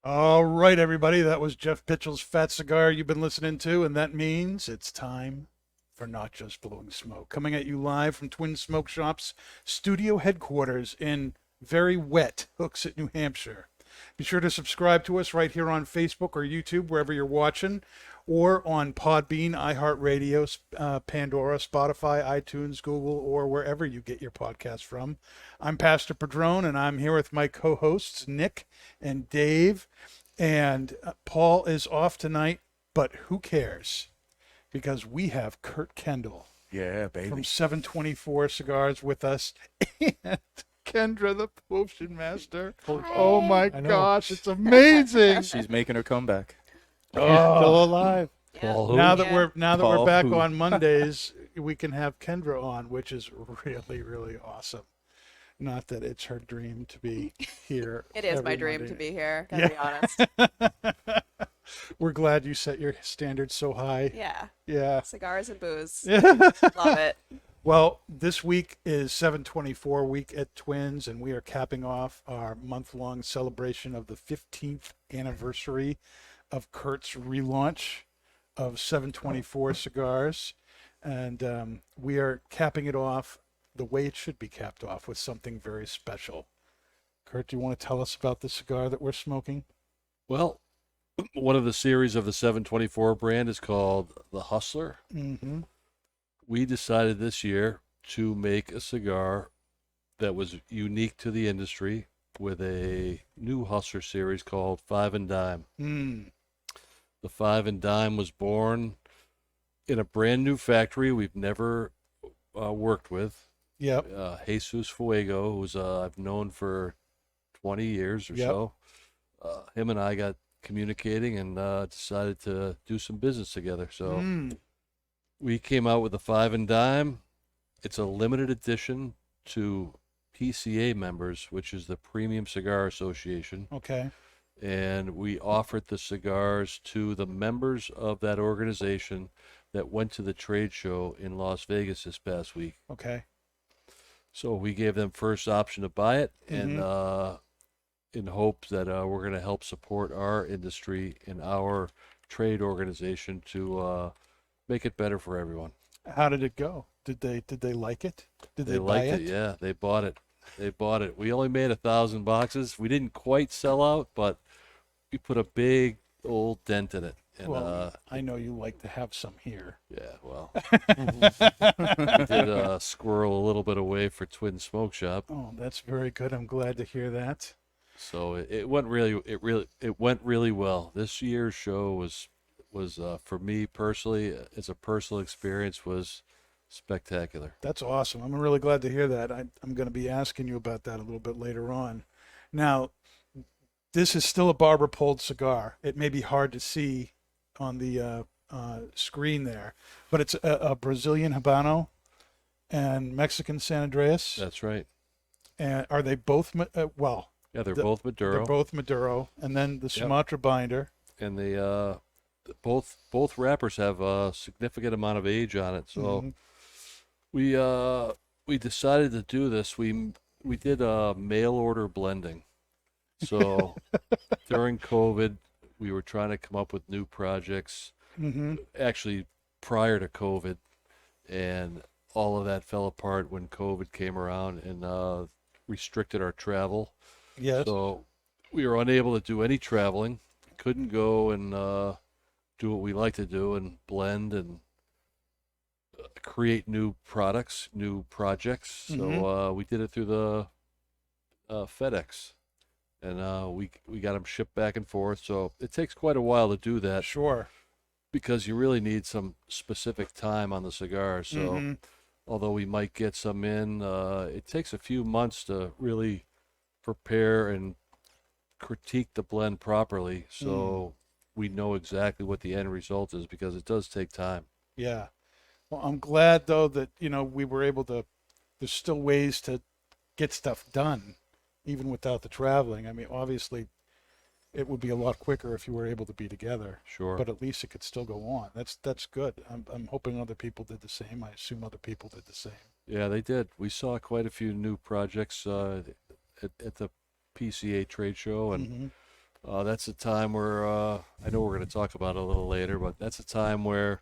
All right, everybody. That was Jeff Pitchell's Fat Cigar you've been listening to, and that means it's time for Not Just Blowing Smoke. Coming at you live from Twin Smoke Shop's studio headquarters in very wet Hooksett, New Hampshire. Be sure to subscribe to us right here on Facebook or YouTube, wherever you're watching, or on Podbean, iHeartRadio, Pandora, Spotify, iTunes, Google, or wherever you get your podcasts from. I'm Pastor Padron, and I'm here with my co-hosts, Nick and Dave. And Paul is off tonight, but who cares? Because we have Kurt Kendall Yeah, baby. from 724 Cigars with us. And Kendra, the potion master. Oh my gosh, it's amazing. She's making her comeback. Oh. Still alive. Yeah. Now that we're Paul back who? on Mondays, we can have Kendra on, which is really, really awesome. Not that it's her dream to be here. It is my every dream Monday. to be here, gotta be honest. We're glad you set your standards so high. Yeah. Yeah. Cigars and booze. Love it. Well, this week is 724 week at Twins, and we are capping off our month-long celebration of the 15th anniversary of Kurt's relaunch of 724 cigars. And we are capping it off the way it should be capped off, with something very special. Kurt, do you want to tell us about the cigar that we're smoking? Well, one of the series of the 724 brand is called the Hustler. Mm-hmm. We decided this year to make a cigar that was unique to the industry with a new Hustler series called Five and Dime. The Five and Dime was born in a brand new factory we've never worked with. Yep. Jesus Fuego, who's I've known for 20 years or Yep. so. Him and I got communicating and decided to do some business together. So we came out with the Five and Dime. It's a limited edition to PCA members, which is the Premium Cigar Association. Okay. And we offered the cigars to the members of that organization that went to the trade show in Las Vegas this past week. Okay. So we gave them first option to buy it, and in hopes that we're going to help support our industry and our trade organization to make it better for everyone. How did it go? Did they like it? Did they buy liked it? Yeah, they bought it. They bought it. We only made 1,000 boxes. We didn't quite sell out, but we put a big old dent in it. And, Well, I know you like to have some here. yeah, well, we did squirrel a little bit away for Twin Smoke Shop. Oh, that's very good. I'm glad to hear that. So it went really well. This year's show was for me personally, as a personal experience, was spectacular. That's awesome. I'm really glad to hear that. I'm going to be asking you about that a little bit later on. Now, this is still a barber pulled cigar. It may be hard to see on the screen there, but it's a Brazilian Habano and Mexican San Andreas. That's right. And are they both? Well, Yeah, they're the- both Maduro. they're both Maduro, and then the Sumatra binder. And they both wrappers have a significant amount of age on it. So we decided to do this. We did a mail order blending. So during COVID, we were trying to come up with new projects. Actually, prior to COVID, and all of that fell apart when COVID came around and restricted our travel. Yes. So we were unable to do any traveling. Couldn't go and do what we like to do and blend and create new products, new projects. So we did it through the FedEx, and we got them shipped back and forth. So it takes quite a while to do that Sure. because you really need some specific time on the cigar. So although we might get some in, it takes a few months to really prepare and critique the blend properly, so we know exactly what the end result is, because it does take time. Yeah. Well, I'm glad though that, we were able to, there's still ways to get stuff done even without the traveling. I mean, obviously it would be a lot quicker if you were able to be together. Sure. But at least it could still go on. That's good. I'm hoping other people did the same. I assume other people did the same. Yeah, they did. We saw quite a few new projects at the PCA trade show, and That's a time where I know we're going to talk about it a little later, but that's a time where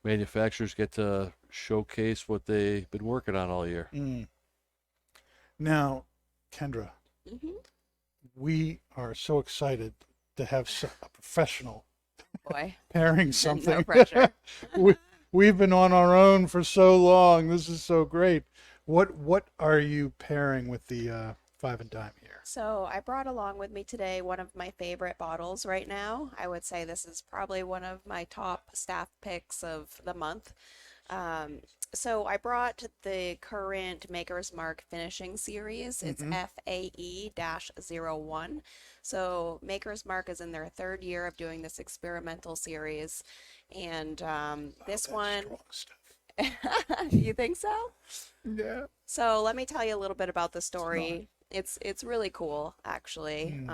manufacturers get to showcase what they've been working on all year. Now, Kendra, Hmm. we are so excited to have a professional Boy, pairing no something. pressure. We've been on our own for so long. This is so great. What are you pairing with the five and dime here? So I brought along with me today one of my favorite bottles right now. I would say this is probably one of my top staff picks of the month. Um, so I brought the current Maker's Mark finishing series. It's FAE-01. So Maker's Mark is in their third year of doing this experimental series. And this That's one, strong stuff. you think so? Yeah. So let me tell you a little bit about the story. It's really cool, actually.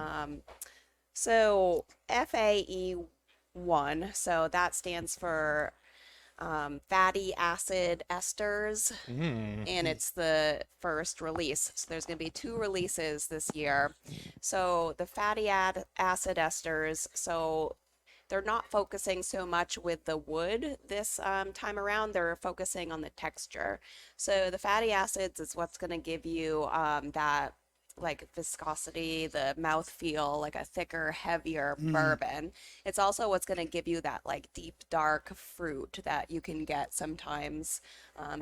So FAE1, so that stands for fatty acid esters, and it's the first release. So there's going to be 2 releases this year. So the fatty acid esters, so they're not focusing so much with the wood this time around. They're focusing on the texture. So the fatty acids is what's going to give you that like viscosity, the mouth feel, like a thicker, heavier bourbon. It's also what's going to give you that like deep, dark fruit that you can get sometimes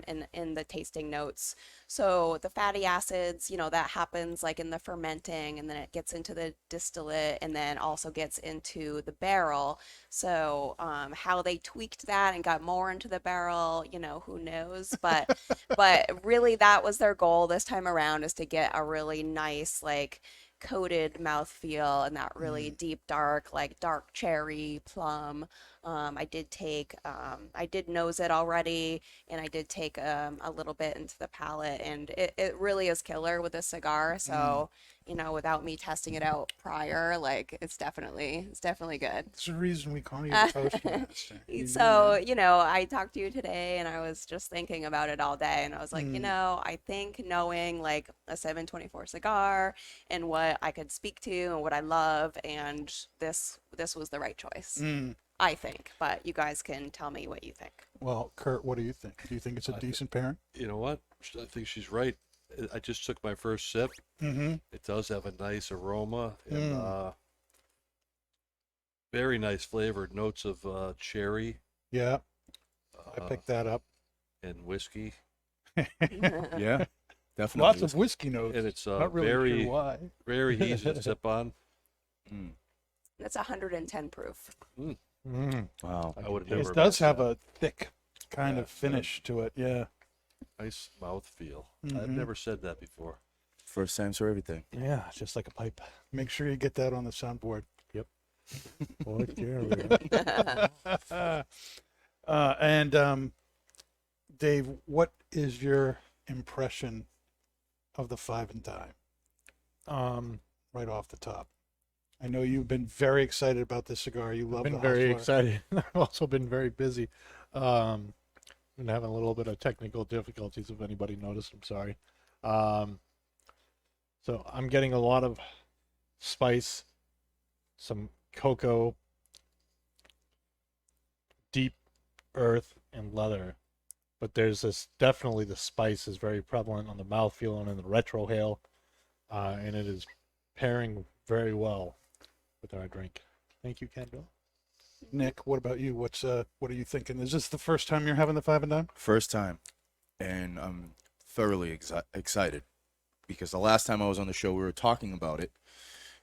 in the tasting notes. So the fatty acids, that happens like in the fermenting, and then it gets into the distillate, and then also gets into the barrel. So how they tweaked that and got more into the barrel, who knows? But really, that was their goal this time around, is to get a really nice, like, coated mouthfeel and that really deep, dark, like dark cherry, plum. I did nose it already, and I did take a little bit into the palate, and it really is killer with a cigar. So, without me testing it out prior, like it's definitely good. It's the reason we call you the Toastmaster. So, I talked to you today, and I was just thinking about it all day, and I was like, I think knowing like a 724 cigar and what I could speak to and what I love, and this was the right choice. I think, but you guys can tell me what you think. Well, Kurt, what do you think? Do you think it's a decent pairing? You know what? I think she's right. I just took my first sip. It does have a nice aroma and very nice flavored notes of cherry. Yeah, I picked that up. And whiskey. Yeah, definitely. Lots of whiskey notes. And it's Not really very, sure why. very easy to sip on. That's 110 proof. Wow. I would have never. It does guessed have that. a thick kind of finish to it. Yeah. Nice mouthfeel. I've never said that before. First time for everything. Yeah, just like a pipe. Make sure you get that on the soundboard. Yep. And Dave, what is your impression of the five and dime? Right off the top. I know you've been very excited about this cigar. You love I've the been very Hustler. excited. I've also been very busy. Been having a little bit of technical difficulties. If anybody noticed, I'm sorry. So I'm getting a lot of spice, some cocoa, deep earth, and leather. But there's this, definitely the spice is very prevalent on the mouthfeel and in the retrohale, and it is pairing very well with our drink. Thank you, Kendall. Nick, what about you? What are you thinking? Is this the first time you're having the five and dime? First time. And I'm thoroughly excited because the last time I was on the show, we were talking about it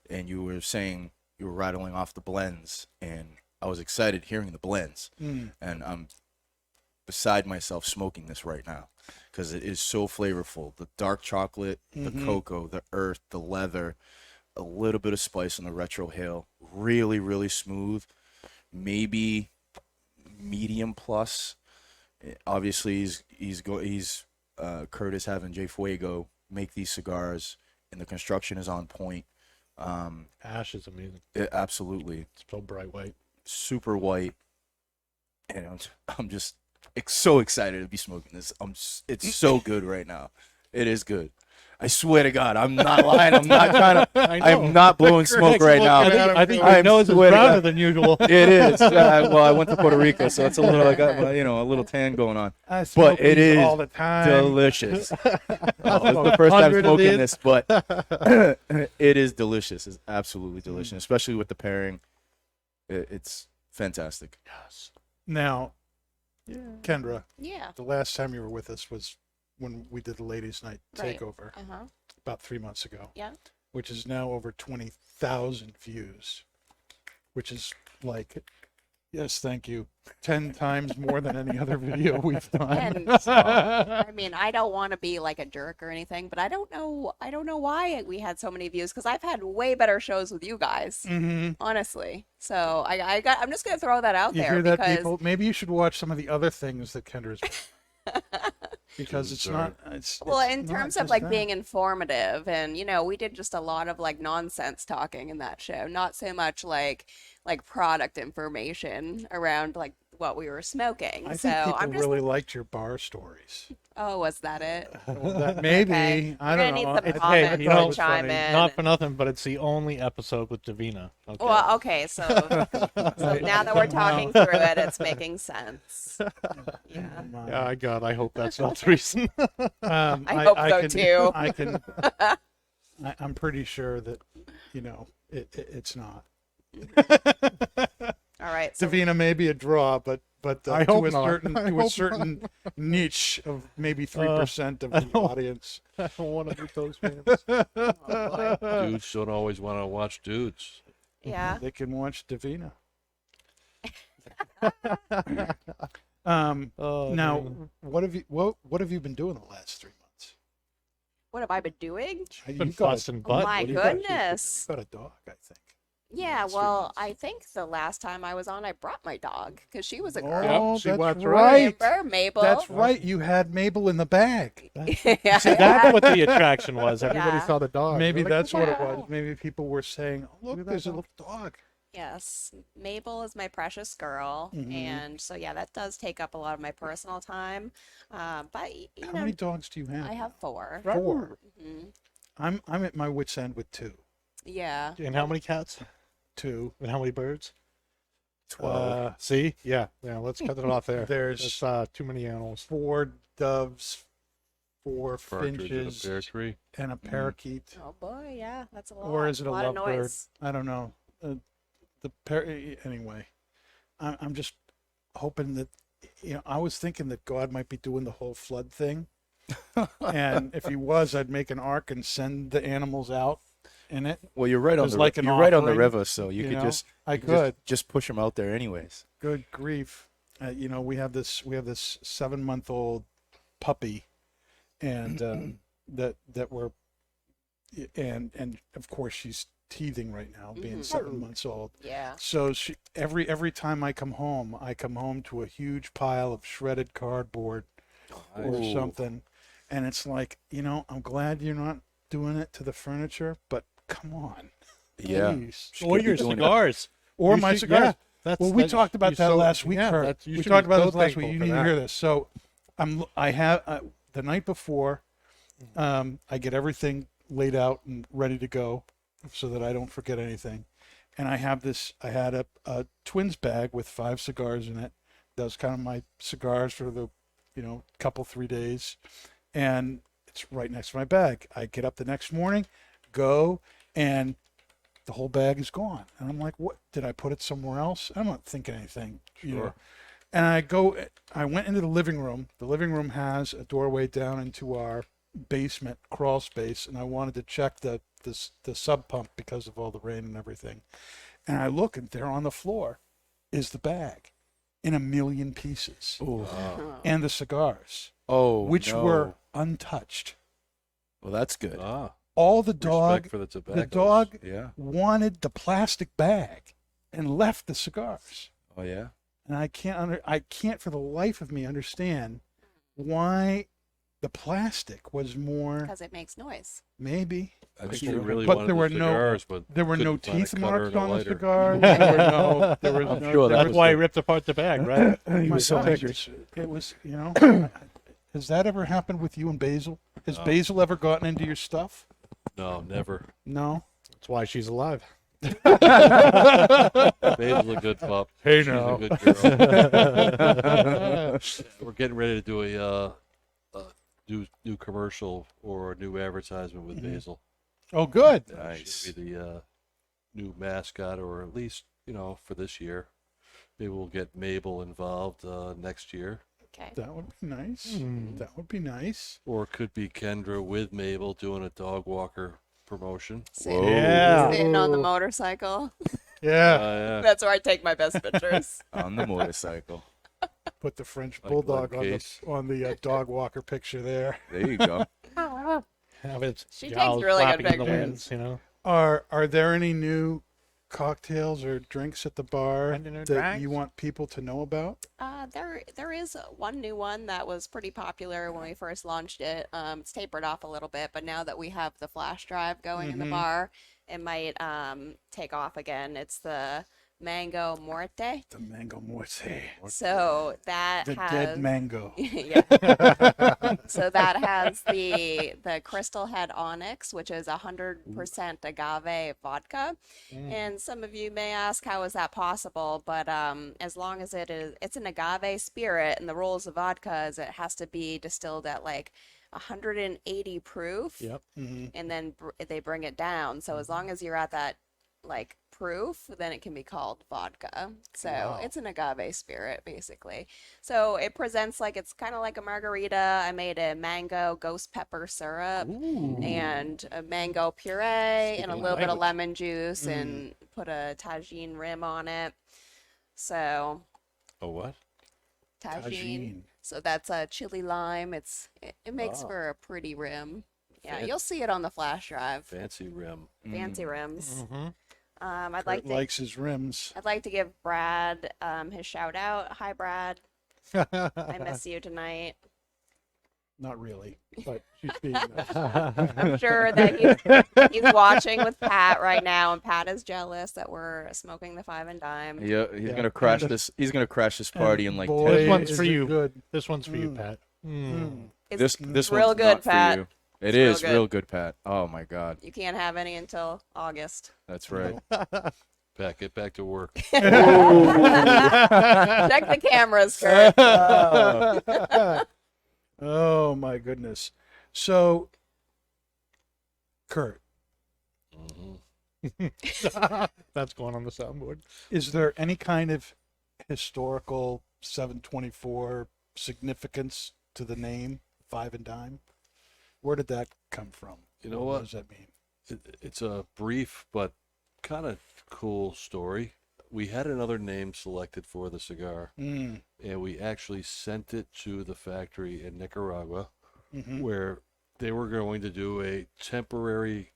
and you were saying you were rattling off the blends, and I was excited hearing the blends. And I'm beside myself smoking this right now because it is so flavorful. The dark chocolate, the cocoa, the earth, the leather, a little bit of spice on the retrohale. Really, really smooth. Maybe medium plus. Obviously, Curtis having J Fuego make these cigars, and the construction is on point. Ash is amazing. Absolutely, It's so bright white. super white, and I'm so excited to be smoking this. It's so good right now. It is good. I swear to God, I'm not lying. I'm not trying to. I know. I'm not blowing smoke right now. I think I your nose is swear to browner God. than usual. It is. Well, I went to Puerto Rico, so it's a little. I got a little tan going on. I smoke But it these is all the time. delicious. It's the first time 100 of smoking these. this, but it is delicious. It's absolutely delicious, especially with the pairing. It's fantastic. Yes. Now, Kendra, Yeah. the last time you were with us was when we did the ladies' night Right. takeover Uh-huh. about 3 months ago. Yeah. Which is now over 20,000 views, which is like, yes, thank you, 10 times more than any other video we've done. And I mean, I don't want to be like a jerk or anything, but I don't know why we had so many views because I've had way better shows with you guys, honestly. So I'm just gonna throw that out You there hear that, because people? Maybe you should watch some of the other things that Kendra's done. Because it's not. well, it's in not terms of just like that. being informative, and we did just a lot of like nonsense talking in that show, not so much like product information around like what we were smoking. I So think people I'm just really liked your bar stories. oh, was that it? Well, that maybe Okay. I We're don't gonna need know. some I- comments I you thought know, it was chime funny. in. Not for nothing, but it's the only episode with Davina. Okay. Well, okay, so now that we're talking through it, it's making sense. Yeah. Yeah, I hope that's not the reason. I hope so, can, too. I can. I'm pretty sure that it's not. All right. So Davina may be a draw, but I to hope a not. certain I to a hope certain niche of maybe 3% of the audience. I don't want to meet those fans. oh, boy. Dudes don't always want to watch dudes. Yeah. They can watch Davina. Oh, Now, man. what have you been doing the last 3 months? What have I been doing? Been You got a- fussing Oh butt. my what do you got? goodness. You got a dog, I think. Yeah, Last 3 well, months. I think the last time I was on, I brought my dog because she was a girl. Oh, she that's was right. Remember, Mabel? That's right. You had Mabel in the bag. Yeah. See, that's what the attraction was. Everybody Yeah. saw the dog. Maybe They're like, that's what it wow. was. Maybe people were saying, "Oh, look, at there's that a little dog." Yes, Mabel is my precious girl, Mhm. and so yeah, that does take up a lot of my personal time. But you How know, many dogs do you have? I have 4. 4. Mhm. I'm at my wit's end with 2. Yeah. And how many cats? 2. And how many birds? 12. See? Yeah. Let's cut it off there. There's That's too many animals. 4 doves, 4 Partridge in a finches, pear tree. and a parakeet. Oh boy, yeah, that's a lot. Or is it a lot of lovebird? noise. I don't know. Anyway, I'm just hoping that I was thinking that God might be doing the whole flood thing, and if He was, I'd make an ark and send the animals out in it. Well, you're right on There's the like an you're right on the offering, river, so you you could know? just I you could could. just push them out there anyways. Good grief! We have this 7-month-old puppy, and that we're and of course she's teething right now, being 7 months old. Yeah. So every time I come home to a huge pile of shredded cardboard or Ooh. something, and it's like, I'm glad you're not doing it to the furniture, but come on, Yeah. please. Or your doing it. cigars. Or You my should- cigars. yeah, Well, we talked about you that so- last week, yeah, Kurt. you We should talked be about so this last week. thankful You for need to that. hear this. So, I have the night before, I get everything laid out and ready to go, so that I don't forget anything. And I had a twins bag with 5 cigars in it. That was kind of my cigars for the, couple 3 days, and it's right next to my bag. I get up the next morning, go, and the whole bag is gone. And I'm like, what? Did I put it somewhere else? I'm not thinking anything. Sure. And I went into the living room. The living room has a doorway down into our basement crawl space, and I wanted to check the sub pump because of all the rain and everything. And I look, and there on the floor is the bag in a million pieces, and the cigars, which no. were untouched. Well, that's good. All the Respect dog, for the the tobacco. dog Yeah. wanted the plastic bag and left the cigars. Oh yeah. And I can't for the life of me understand why the plastic was more, Because it makes noise. maybe. That's People true. really But wanted there the were cigars, but There were no couldn't find a teeth cutter marks and a on the lighter. cigar. There was I'm no, sure that there That's was why he the- ripped apart the bag, right? oh He my was so gosh, angry. It was, Has that ever happened with you and Basil? Has Basil ever gotten into your stuff? No, never. No. That's why she's alive. Basil's a good pup. Hey, She's now. a good girl. We're getting ready to do a new commercial or a new advertisement with Basil. Oh, good. Nice. She'll be the new mascot, or at least, for this year. Maybe we'll get Mabel involved next year. Okay. That would be nice. That would be nice. Or it could be Kendra with Mabel doing a dog walker promotion. Sitting, Yeah. sitting on the motorcycle. Yeah. Yeah. That's where I take my best pictures. On the motorcycle. Put the French Like bulldog Glenn Case. on the dog walker picture there. There you go. Have its She takes jowls really good flapping in the pictures. winds, Are there any new cocktails or drinks at the bar Any new that you drinks? want people to know about? There is one new one that was pretty popular when we first launched it. It's tapered off a little bit, but now that we have the flash drive going in the bar, it might take off again. It's the Mango Morte. The mango morte. So that The has dead mango. yeah. So that has the Crystal Head Onyx, which is 100% agave vodka. And some of you may ask, how is that possible? But as long as it's an agave spirit, and the rules of vodka is it has to be distilled at like 180 proof, Yep. and then they bring it down. So as long as you're at that like proof, then it can be called vodka. So it's an agave spirit basically. So it presents like it's kind of like a margarita. I made a mango ghost pepper syrup and a mango puree and a little bit of lemon juice and put a tagine rim on it. So Oh, what? tagine. Tagine. So that's a chili lime. It makes for a pretty rim. Yeah, Fan- you'll see it on the flash drive. Fancy rim. Fancy rims. I'd Kurt like to likes his rims. I'd like to give Brad his shout out. Hi, Brad. I miss you tonight. Not really, but she's being nice. I'm sure that he's watching with Pat right now, and Pat is jealous that we're smoking the 5 and dime. Yeah, he's Yeah. gonna crash And- this. He's gonna crash this party in like Boy, 10 This one's is for it you. Good. This one's for you, Pat. It's This real one's good, not Pat. for you. It It's real is good. real good, Pat. Oh my God, You can't have any until August. that's right. Pat, get back to work. Check the cameras, Kurt. Oh my goodness. So, Kurt, That's going on the soundboard. is there any kind of historical 724 significance to the name 5 and dime? Where did that come from? You know What what? does that mean? It's a brief but kind of cool story. We had another name selected for the cigar, and we actually sent it to the factory in Nicaragua, where they were going to do a temporary,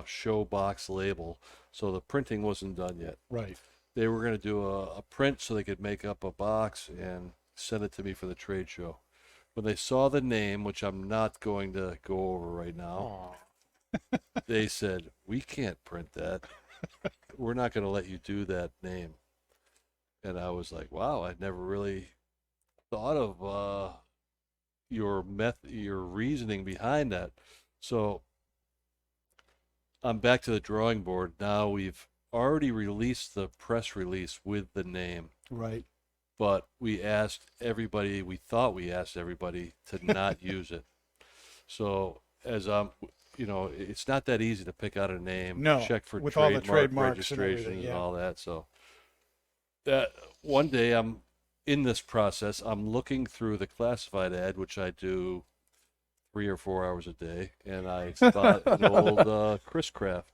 show box label. So the printing wasn't done yet. Right. They were going to do a print so they could make up a box and send it to me for the trade show. When they saw the name, which I'm not going to go over right now, they said, "We can't print that. We're not going to let you do that name." And I was like, wow, I'd never really thought of your reasoning behind that. So I'm back to the drawing board. Now we've already released the press release with the name, Right. but we asked everybody, we thought we asked everybody to not use it. So as it's not that easy to pick out a name, No, check for with all the trademark trademarks and registrations everything, and yeah. all that. So that one day I'm in this process, I'm looking through the classified ad, which I do 3 or 4 hours a day, and I thought an old Chris Craft,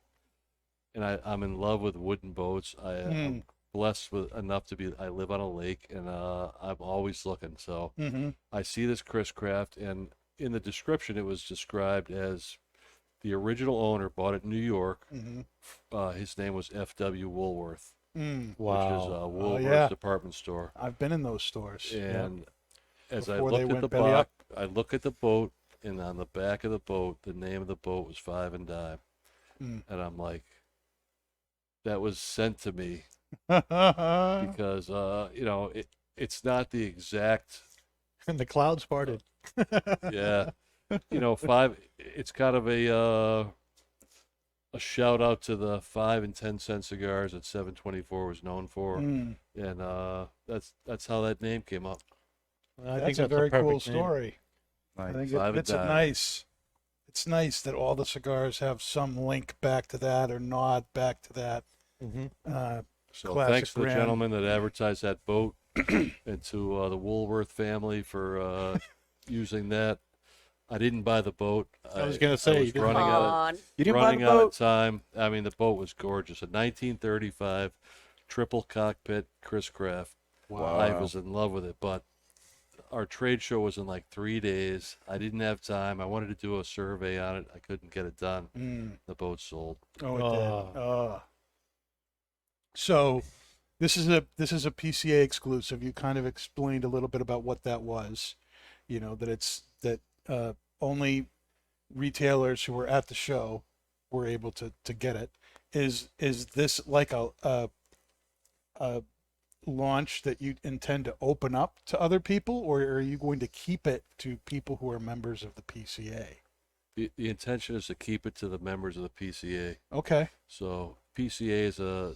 and I'm in love with wooden boats. I'm blessed with enough I live on a lake, and I'm always looking. So I see this Chris Craft, and in the description it was described as the original owner bought it in New York. His name was F.W. Woolworth, which is Wow. Woolworth's yeah. department store. I've been in those stores. And as I Before they looked at went the belly up. box, I look at the boat, and on the back of the boat, the name of the boat was 5 and dime. And I'm like, that was sent to me because, it's not the exact And the clouds parted. Yeah. Five, it's kind of a shout out to the 5 and 10 cent cigars that 724 was known for. Mm, And that's how that name came up. I that's think a that's very cool perfect name. story. I Nice. think Five and it's a dime. nice. It's nice that all the cigars have some link back to that or nod back to that. Mm-hmm. So Classic thanks to the brand. gentleman that advertised that boat and to the Woolworth family for using that. I didn't buy the boat. I was gonna say, I you was didn't running Come out on. You didn't buy running the out of boat? time. I mean, the boat was gorgeous. A 1935 triple cockpit Chris Craft. I was in love with it, but our trade show was in like 3 days. I didn't have time. I wanted to do a survey on it. I couldn't get it done. Mm. The boat sold. Oh, it Oh. did. So this is a PCA exclusive. You kind of explained a little bit about what that was. That it's that only retailers who were at the show were able to get it. Is this like a launch that you intend to open up to other people, or are you going to keep it to people who are members of the PCA? The intention is to keep it to the members of the PCA. Okay. So PCA is a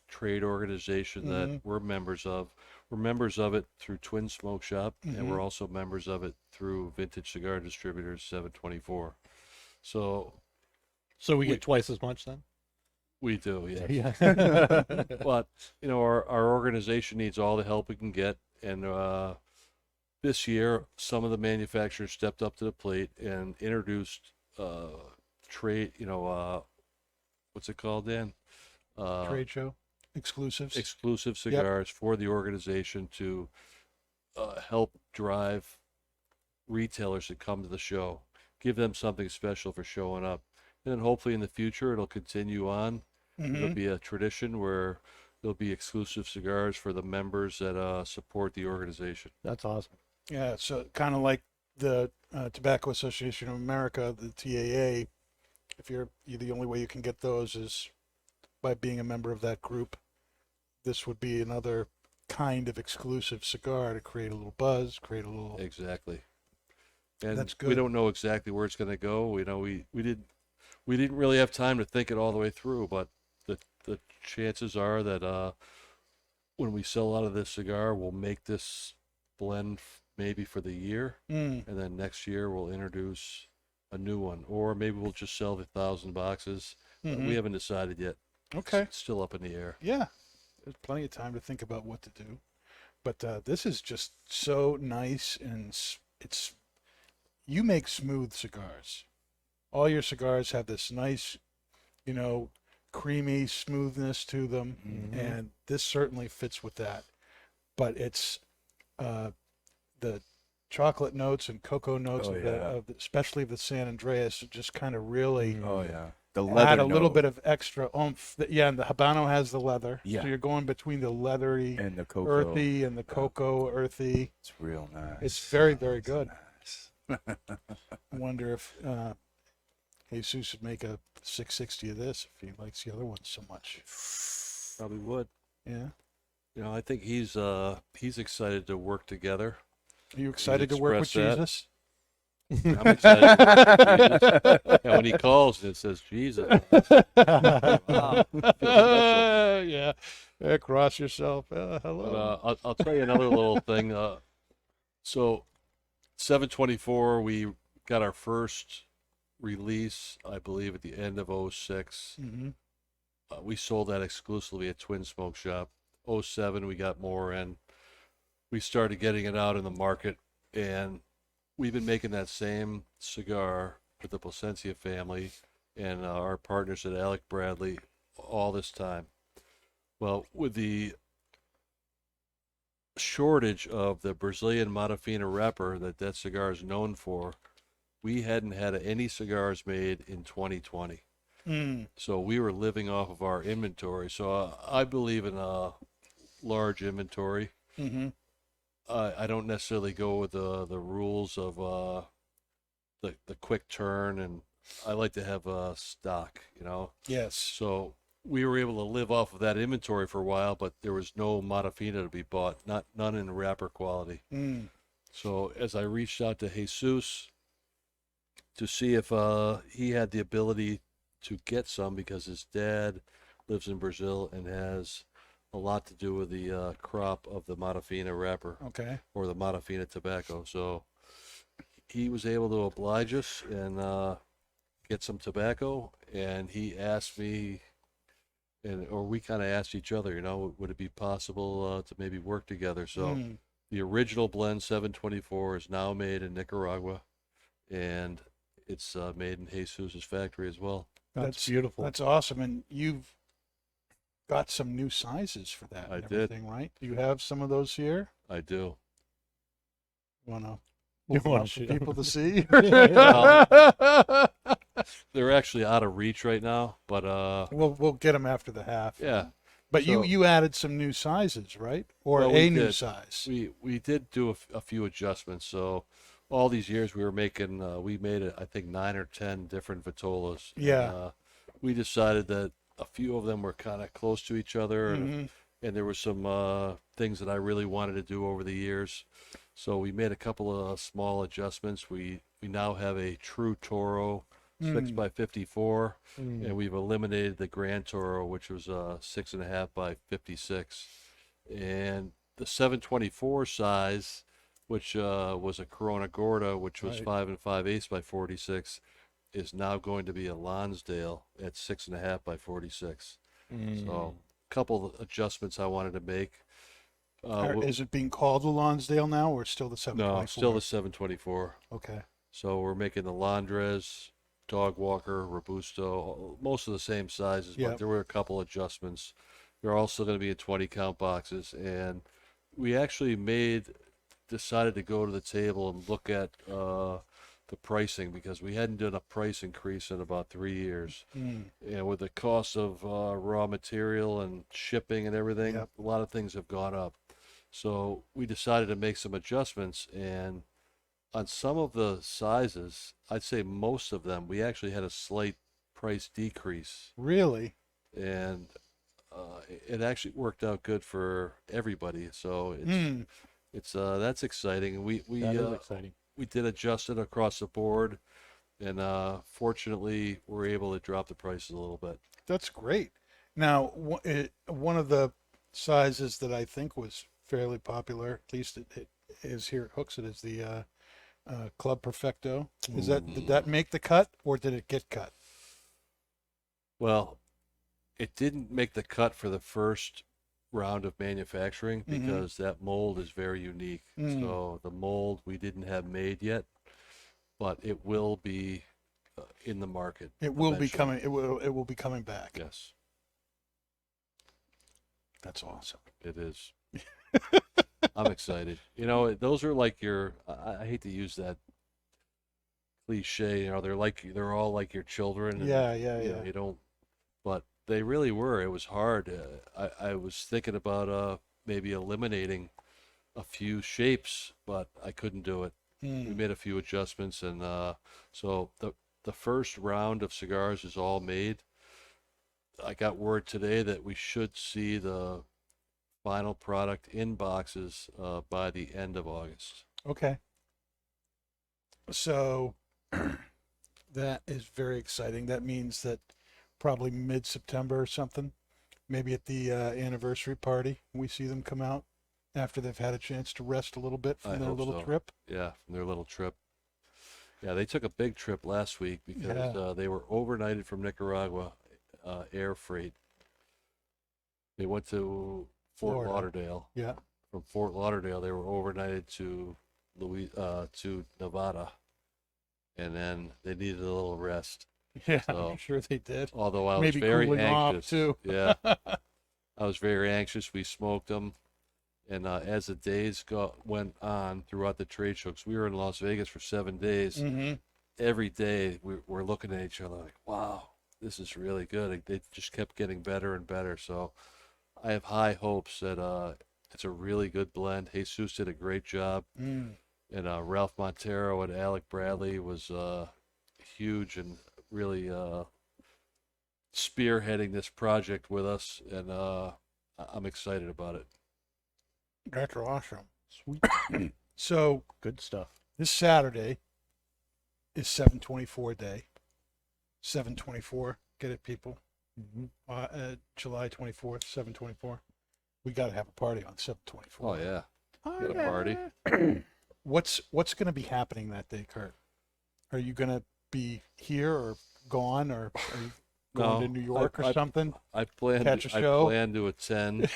trade organization that we're members of. We're members of it through Twin Smoke Shop, and we're also members of it through Vintage Cigar Distributors 724. So So we get twice as much then? we do, yes. Yeah. But our organization needs all the help we can get, and this year some of the manufacturers stepped up to the plate and introduced trade. What's it called, Dan? Trade show exclusives. Exclusive cigars for the organization to help drive retailers to come to the show, give them something special for showing up, and then hopefully in the future it'll continue on. It'll be a tradition where there'll be exclusive cigars for the members that support the organization. That's awesome. Yeah, so kind of like the Tobacco Association of America, the TAA. If you're the only way you can get those is by being a member of that group. This would be another kind of exclusive cigar to create a little buzz, create a little. Exactly. And That's we good. don't know exactly where it's going to go. We didn't really have time to think it all the way through, but the chances are that when we sell out of this cigar, we'll make this blend maybe for the year, and then next year we'll introduce a new one, or maybe we'll just sell the 1,000 boxes. We haven't decided yet. Okay. It's still up in the air. Yeah, there's plenty of time to think about what to do, but this is just so nice, and it's you make smooth cigars. All your cigars have this nice, creamy smoothness to them, and this certainly fits with that. But it's the chocolate notes and cocoa notes especially the San Andreas just kind of really Oh yeah. The leather add a little note bit of extra oomph. And the Habano has the leather. Yeah. So you're going between the leathery, and the cocoa. earthy, and the cocoa earthy. It's real nice. It's very, very good. Nice. I wonder if Jesus would make a 660 of this if he likes the other ones so much. Probably would. Yeah. I think he's excited to work together. Are you excited to work with express that. Jesus? I'm excited. To work with Jesus. And when he calls, it says Jesus. Wow. Yeah. Cross yourself. Hello. But I'll tell you another little thing. So 724, we got our first release, I believe, at the end of 06. We sold that exclusively at Twin Smoke Shop. 07, we got more, and we started getting it out in the market, and we've been making that same cigar with the Placencia family and our partners at Alec Bradley all this time. Well, with the shortage of the Brazilian Matafina wrapper that cigar is known for, we hadn't had any cigars made in 2020. So we were living off of our inventory. So I believe in a large inventory. I don't necessarily go with the rules of the quick turn, and I like to have stock, Yes. So we were able to live off of that inventory for a while, but there was no Matafina to be bought, none in wrapper quality. So as I reached out to Jesus to see if he had the ability to get some, because his dad lives in Brazil and has a lot to do with the crop of the Matafina wrapper Okay. or the Matafina tobacco. So he was able to oblige us and get some tobacco, and he asked me, or we kind of asked each other, would it be possible to maybe work together? So Mm. the original blend 724 is now made in Nicaragua, and it's made in Jesus's factory as well. That's beautiful. That's awesome. And you've got some new sizes for that I and did. everything, right? Do you have some of those here? I do. Want You to wanna for shoot 'em? people to see? They're actually out of reach right now, but We'll get them after the half. yeah. But So- you added some new sizes, right? Or Well, a we new did. size. We did do a few adjustments. So all these years we were making, we made I think 9 or 10 different vitolas. Yeah. And, we decided that a few of them were kind of close to each other, Mhm. and there were some things that I really wanted to do over the years. So we made a couple of small adjustments. We now have a true Toro 6x54, and we've eliminated the Grand Toro, which was 6.5 by 56. And the 724 size, which was a Corona Gorda, which was Right. 5 5/8 by 46, is now going to be a Lonsdale at 6.5 by 46. So a couple of adjustments I wanted to make. Is it being called the Lonsdale now, or still the 724? No, still the 724. Okay. So we're making the Londres, Dog Walker, Robusto, most of the same sizes, Yep. but there were a couple adjustments. They're also going to be in 20 count boxes, and we actually decided to go to the table and look at the pricing, because we hadn't done a price increase in about 3 years. And with the cost of raw material and shipping and everything, Yep. a lot of things have gone up. So we decided to make some adjustments, and on some of the sizes, I'd say most of them, we actually had a slight price decrease, Really? and it actually worked out good for everybody. So it's that's exciting. And we That is exciting. we did adjust it across the board, and fortunately, we're able to drop the prices a little bit. That's great. Now, one of the sizes that I think was fairly popular, at least it is here at Hooks, it is the Club Perfecto. Did that make the cut, or did it get cut? Well, it didn't make the cut for the first round of manufacturing because that mold is very unique. So the mold we didn't have made yet, but it will be in the market. It will be eventually. coming. It will be coming back. Yes, That's awesome. it is. I'm excited. Those are like I hate to use that cliche, they're all like your children. And, Yeah. You don't, but they really were. It was hard. I was thinking about maybe eliminating a few shapes, but I couldn't do it. We made a few adjustments, and so the first round of cigars is all made. I got word today that we should see the final product in boxes by the end of August. Okay. So that is very exciting. That means that probably mid-September or something, maybe at the anniversary party, we see them come out after they've had a chance to rest a little bit I from their hope little so. trip. Yeah, from their little trip. Yeah, they took a big trip last week because they were overnighted from Nicaragua, air freight. They went to Fort Florida. Lauderdale. Yeah. From Fort Lauderdale, they were overnighted to to Nevada, and then they needed a little rest. Yeah, So- I'm sure they did. Although I was Maybe very cooling off, anxious. too. Yeah, I was very anxious. We smoked them, and as the days went on throughout the trade show, 'cause we were in Las Vegas for 7 days. Mm-hmm. Every day we're looking at each other like, wow, this is really good. They just kept getting better and better. So I have high hopes that it's a really good blend. Jesus did a great job, and Ralph Montero and Alec Bradley was huge and really spearheading this project with us, and I'm excited about it. That's awesome. Sweet. So Good stuff. this Saturday is 724 day. 724. Get it, people? July 24th, 724. We got to have a party on 724. Oh yeah, got a party. What's going to be happening that day, Kurt? Are you going to be here or gone, or are you going No, to New York or I- something? I plan Catch a I show? plan to attend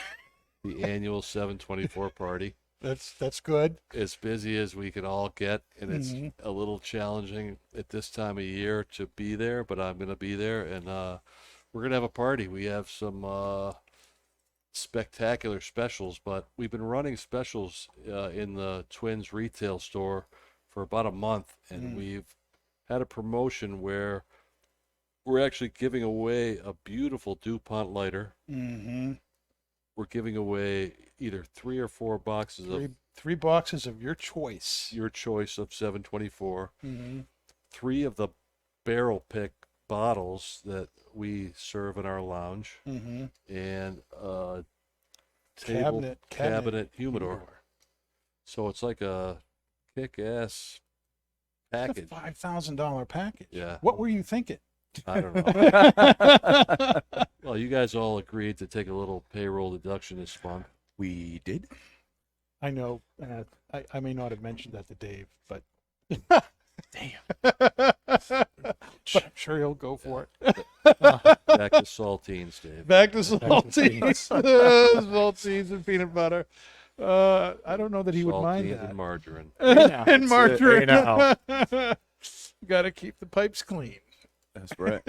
the annual 724 party. That's good. As busy as we can all get, and it's Mhm. a little challenging at this time of year to be there, but I'm going to be there, and we're going to have a party. We have some spectacular specials, but we've been running specials in the Twins retail store for about a month, and we've had a promotion where we're actually giving away a beautiful DuPont lighter. Mm-hmm. We're giving away either 3 or 4 boxes of Three boxes of your choice. your choice of 724, Mm-hmm. 3 of the barrel pick bottles that we serve in our lounge, Mm-hmm. and a Cabinet humidor. So it's like a kick-ass package. $5,000 package. Yeah, What were you thinking? I don't know. Well, you guys all agreed to take a little payroll deduction this month. We did. I know. I may not have mentioned that to Dave, but Damn. but I'm sure he'll go for it. Back to saltines, Dave. Back to saltines. saltines and peanut butter. I don't know that he would mind Saltines that. and margarine. And margarine. Hey, Got to keep the pipes clean. That's right.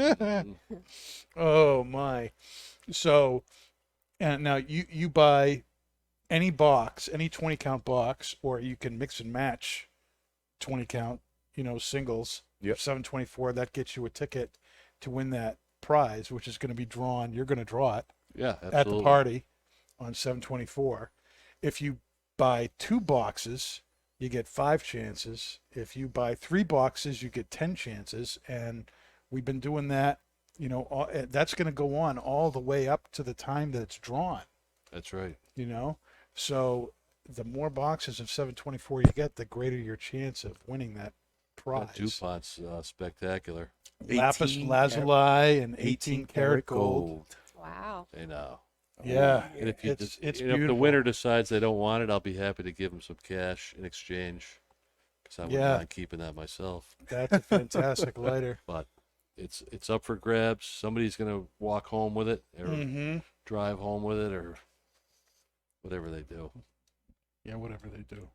Oh my. So, and now you buy any box, any 20 count box, or you can mix and match 20 count, singles. Yep. 724, that gets you a ticket to win that prize, which is going to be drawn. You're going to draw it Yeah, absolutely. at the party on 724. If you buy 2 boxes, you get 5 chances. If you buy 3 boxes, you get 10 chances. And we've been doing that, that's going to go on all the way up to the time that it's drawn, That's right. So the more boxes of 724 you get, the greater your chance of winning that prize. That DuPont's spectacular. Lapis 18 lazuli and 18 18 karat gold. Wow. I know. Yeah, And if you it's if the beautiful. winner decides they don't want it, I'll be happy to give them some cash in exchange, because I wouldn't Yeah. mind keeping that myself. That's a fantastic lighter. But it's up for grabs. Somebody's gonna walk home with it, or Mm-hmm. drive home with it, or whatever they do. Yeah, whatever they do.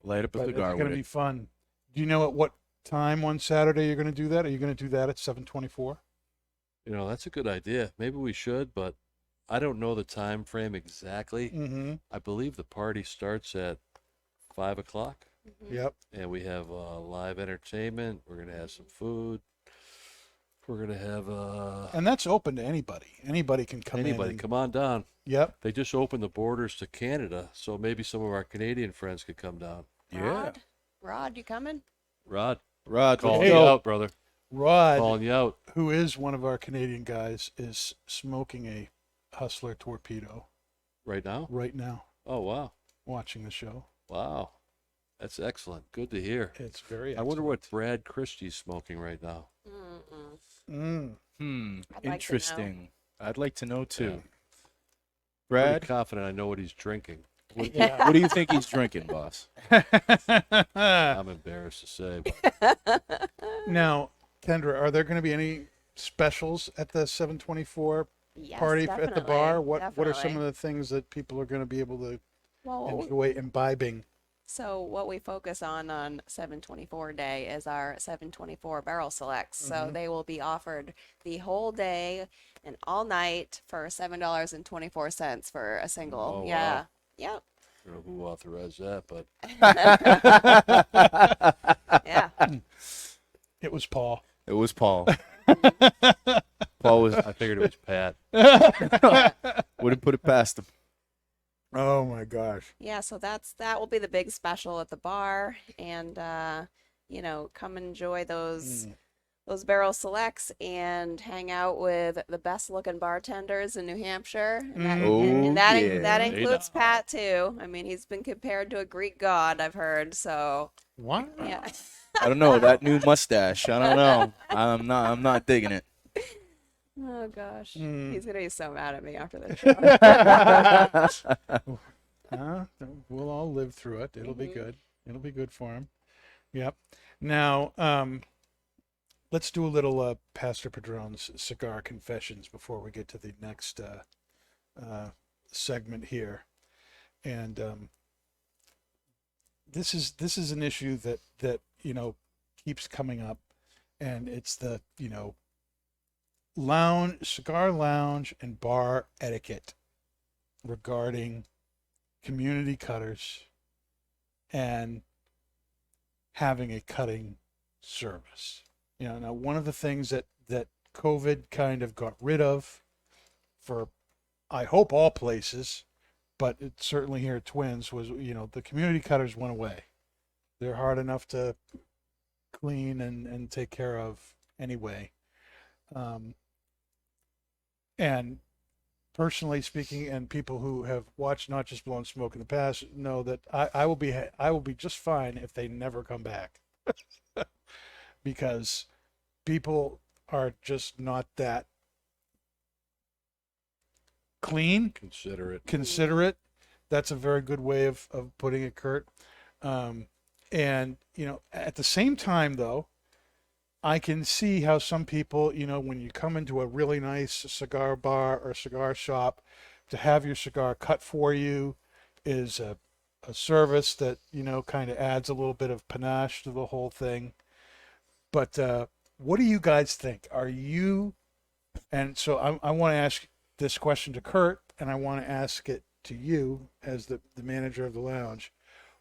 Light up a But it's cigar going with to be it. fun. Do you know at what time on Saturday you're going to do that? Are you going to do that at 724? That's a good idea. Maybe we should, but I don't know the time frame exactly. Mm-hmm. I believe the party starts at 5 o'clock, Yep. and we have live entertainment. We're gonna have some food. We're gonna have And that's open to anybody. Anybody can come in. anybody. and- Come on down. Yep. They just opened the borders to Canada, so maybe some of our Canadian friends could come down. Yeah. Rod, you coming? Rod, Rod, calling Hey. you out, brother. Rod, Calling you out. who is one of our Canadian guys, is smoking a Hustler torpedo Right now? right now, Oh, wow. watching the show. Wow. That's excellent. Good to hear. It's very I wonder what excellent. Brad Christie's smoking right now. Mm. I'd like to know. Interesting. I'd like to know too. Pretty Brad, confident I know what he's drinking. what do you think he's drinking, boss? I'm embarrassed to say, but Now, Kendra, are there going to be any specials at the 724 Yes, party at the bar? definitely, What are some definitely. of the things that people are going to be able to Well, what we- enjoy imbibing? So what we focus on 724 day is our 724 barrel selects. So they will be offered the whole day and all night for $7.24 for a single. Oh, wow. Yeah. Yep. I don't know who authorized that, but Yeah. It was Paul. It was Paul. Paul was I figured it was Pat. wouldn't put it past him. Oh my gosh. Yeah, so that will be the big special at the bar, and come enjoy those those barrel selects and hang out with the best looking bartenders in New Hampshire. And that, Oh, that, yeah. that Hey, includes now. Pat too. I mean, he's been compared to a Greek god, I've heard. So, What? yeah. I don't know that new mustache. I don't know. I'm not digging it. Oh gosh. Mm. He's gonna be so mad at me after this show. We'll all live through it. It'll be Mhm. good. It'll be good for him. Yep. Now, let's do a little Pastor Padron's cigar confessions before we get to the next segment here. And this is an issue that keeps coming up, and it's the cigar lounge and bar etiquette regarding community cutters and having a cutting service. Now one of the things that COVID kind of got rid of for, I hope, all places, but it's certainly here at Twins, was the community cutters went away. They're hard enough to clean and take care of anyway. And personally speaking, and people who have watched Not Just Blowing Smoke in the past know that I will be just fine if they never come back, because people are just not that clean, considerate. That's a very good way of putting it, Kurt. And at the same time, though, I can see how some people, when you come into a really nice cigar bar or cigar shop, to have your cigar cut for you is a service that, kind of adds a little bit of panache to the whole thing. But what do you guys think? And so I want to ask this question to Kurt, and I want to ask it to you as the manager of the lounge.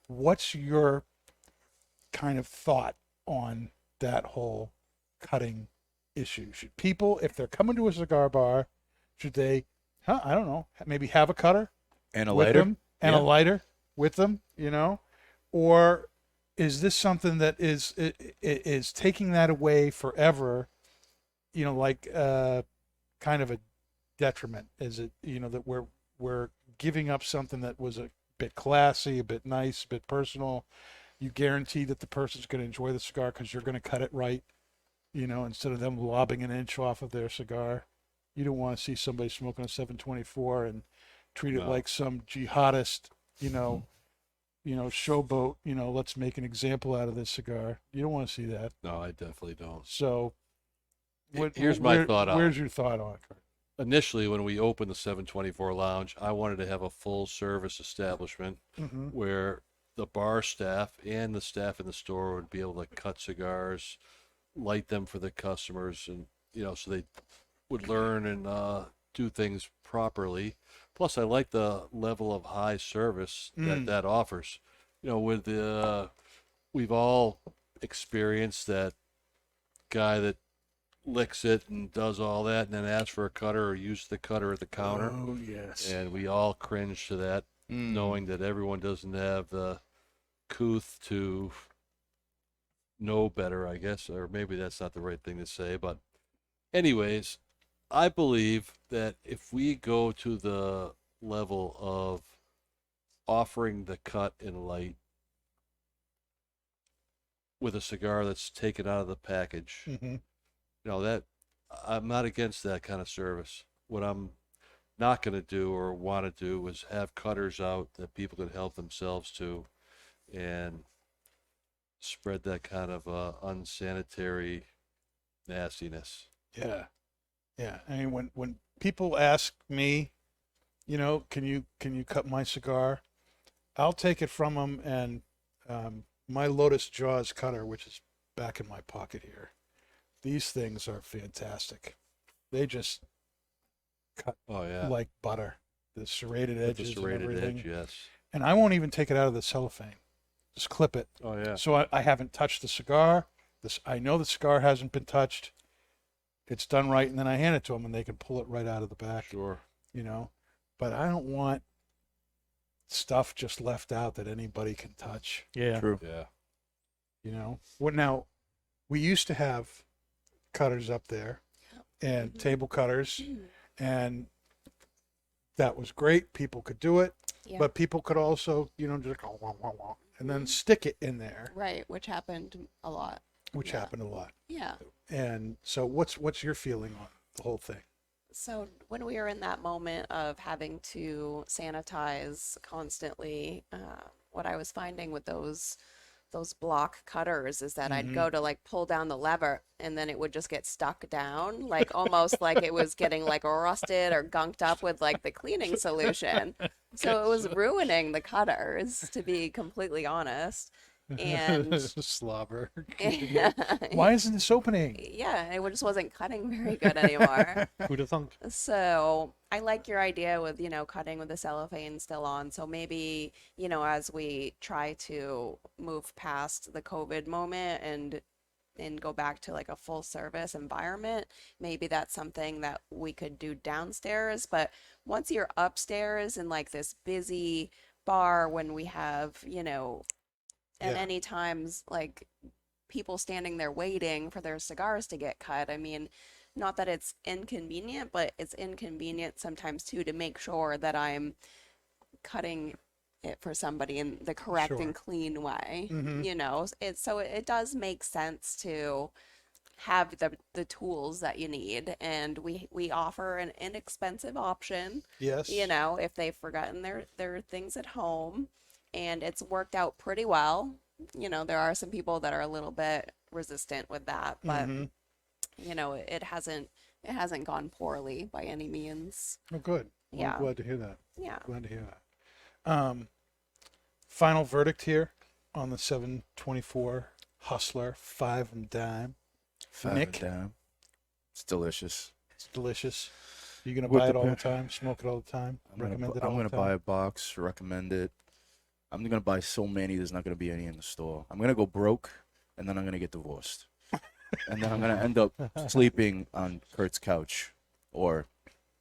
What's your kind of thought on that whole cutting issue? Should people, if they're coming to a cigar bar, should they, I don't know, maybe have a cutter And a with lighter. them and Yeah. a lighter with them, or is this something that is taking that away forever, like kind of a detriment? Is it, that we're giving up something that was a bit classy, a bit nice, a bit personal? You guarantee that the person's going to enjoy the cigar because you're going to cut it right, instead of them lobbing an inch off of their cigar. You don't want to see somebody smoking a 724 and treat it No. like some jihadist, showboat, let's make an example out of this cigar. You don't want to see that. No, I definitely don't. So Here's my thought on it. Where's your thought on it, Kurt? Initially, when we opened the 724 Lounge, I wanted to have a full service establishment Mm-hmm. where the bar staff and the staff in the store would be able to cut cigars, light them for the customers, and so they would learn and do things properly. Plus, I like the level of high service that offers. With we've all experienced that guy that licks it and does all that and then asks for a cutter or uses the cutter at the counter. Oh, yes. And we all cringe to that, knowing that everyone doesn't have the couth to know better, I guess, or maybe that's not the right thing to say. But anyways, I believe that if we go to the level of offering the cut and light with a cigar that's taken out of the package, Mm-hmm. that I'm not against that kind of service. What I'm not going to do or want to do is have cutters out that people can help themselves to and spread that kind of unsanitary nastiness. Yeah. Yeah. I mean, when people ask me, can you cut my cigar? I'll take it from them, and my Lotus Jaws cutter, which is back in my pocket here, these things are fantastic. They just cut Oh yeah, like butter. The serrated with the edges serrated and everything. edge, yes. And I won't even take it out of the cellophane. Just clip it. Oh yeah. So I haven't touched the cigar. I know the cigar hasn't been touched. It's done right, and then I hand it to them, and they can pull it right out of the back. Sure. But I don't want stuff just left out that anybody can touch. Yeah. True. Yeah. What now? We used to have cutters up there and table cutters, and that was great. People could do it, Yeah. but people could also, just go wah, wah, wah, and then stick it in there, Right, which happened a lot. which Yeah. happened a lot. Yeah. And so, what's your feeling on the whole thing? So when we were in that moment of having to sanitize constantly, what I was finding with those block cutters is that I'd go to like pull down the lever and then it would just get stuck down, like almost like it was getting like rusted or gunked up with like the cleaning solution. So it was ruining the cutters, to be completely honest. And Slobber. yeah, Why isn't this opening? it just wasn't cutting very good anymore. Who'd have thunk? So I like your idea with, cutting with the cellophane still on. So maybe, as we try to move past the COVID moment and go back to like a full service environment, maybe that's something that we could do downstairs. But once you're upstairs in like this busy bar, when we have, and Yeah. any times like people standing there waiting for their cigars to get cut. I mean, not that it's inconvenient, but it's inconvenient sometimes too to make sure that I'm cutting it for somebody in the correct Sure. and clean way. Mhm. It does make sense to have the tools that you need, and we offer an inexpensive option, Yes. if they've forgotten their things at home, and it's worked out pretty well. There are some people that are a little bit resistant with that, but Mhm. it hasn't gone poorly by any means. Oh, good. Well, Yeah. I'm glad to hear that. Yeah. Glad to hear that. Final verdict here on the 724 Hustler 5 and dime. Nick? Down. It's delicious. It's delicious. You gonna With buy the it all the pair. time? Smoke it all the time? Recommend it all I'm the gonna time? buy a box. Recommend it. I'm gonna buy so many. There's not gonna be any in the store. I'm gonna go broke, and then I'm gonna get divorced, and then I'm gonna end up sleeping on Kurt's couch, or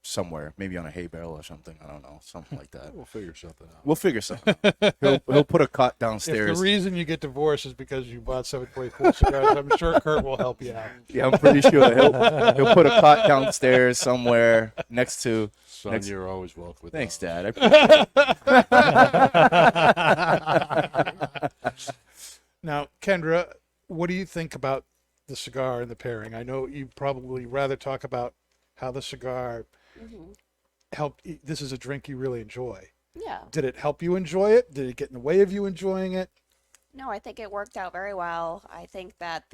somewhere, maybe on a hay bale or something. I don't know, something like that. We'll figure something out. We'll figure something out. He'll put a cot If the downstairs. reason you get divorced is because you bought 724 cigars, I'm sure Kurt will help you out. Yeah, I'm pretty sure he'll put a cot downstairs somewhere next to. Son, Next- you're always welcome with Thanks, those. Dad. I appreciate Now, Kendra, what do you think about the cigar and the pairing? I know you probably rather talk about how the cigar helped. This is a drink you really enjoy. Yeah. Did it help you enjoy it? Did it get in the way of you enjoying it? No, I think it worked out very well. I think that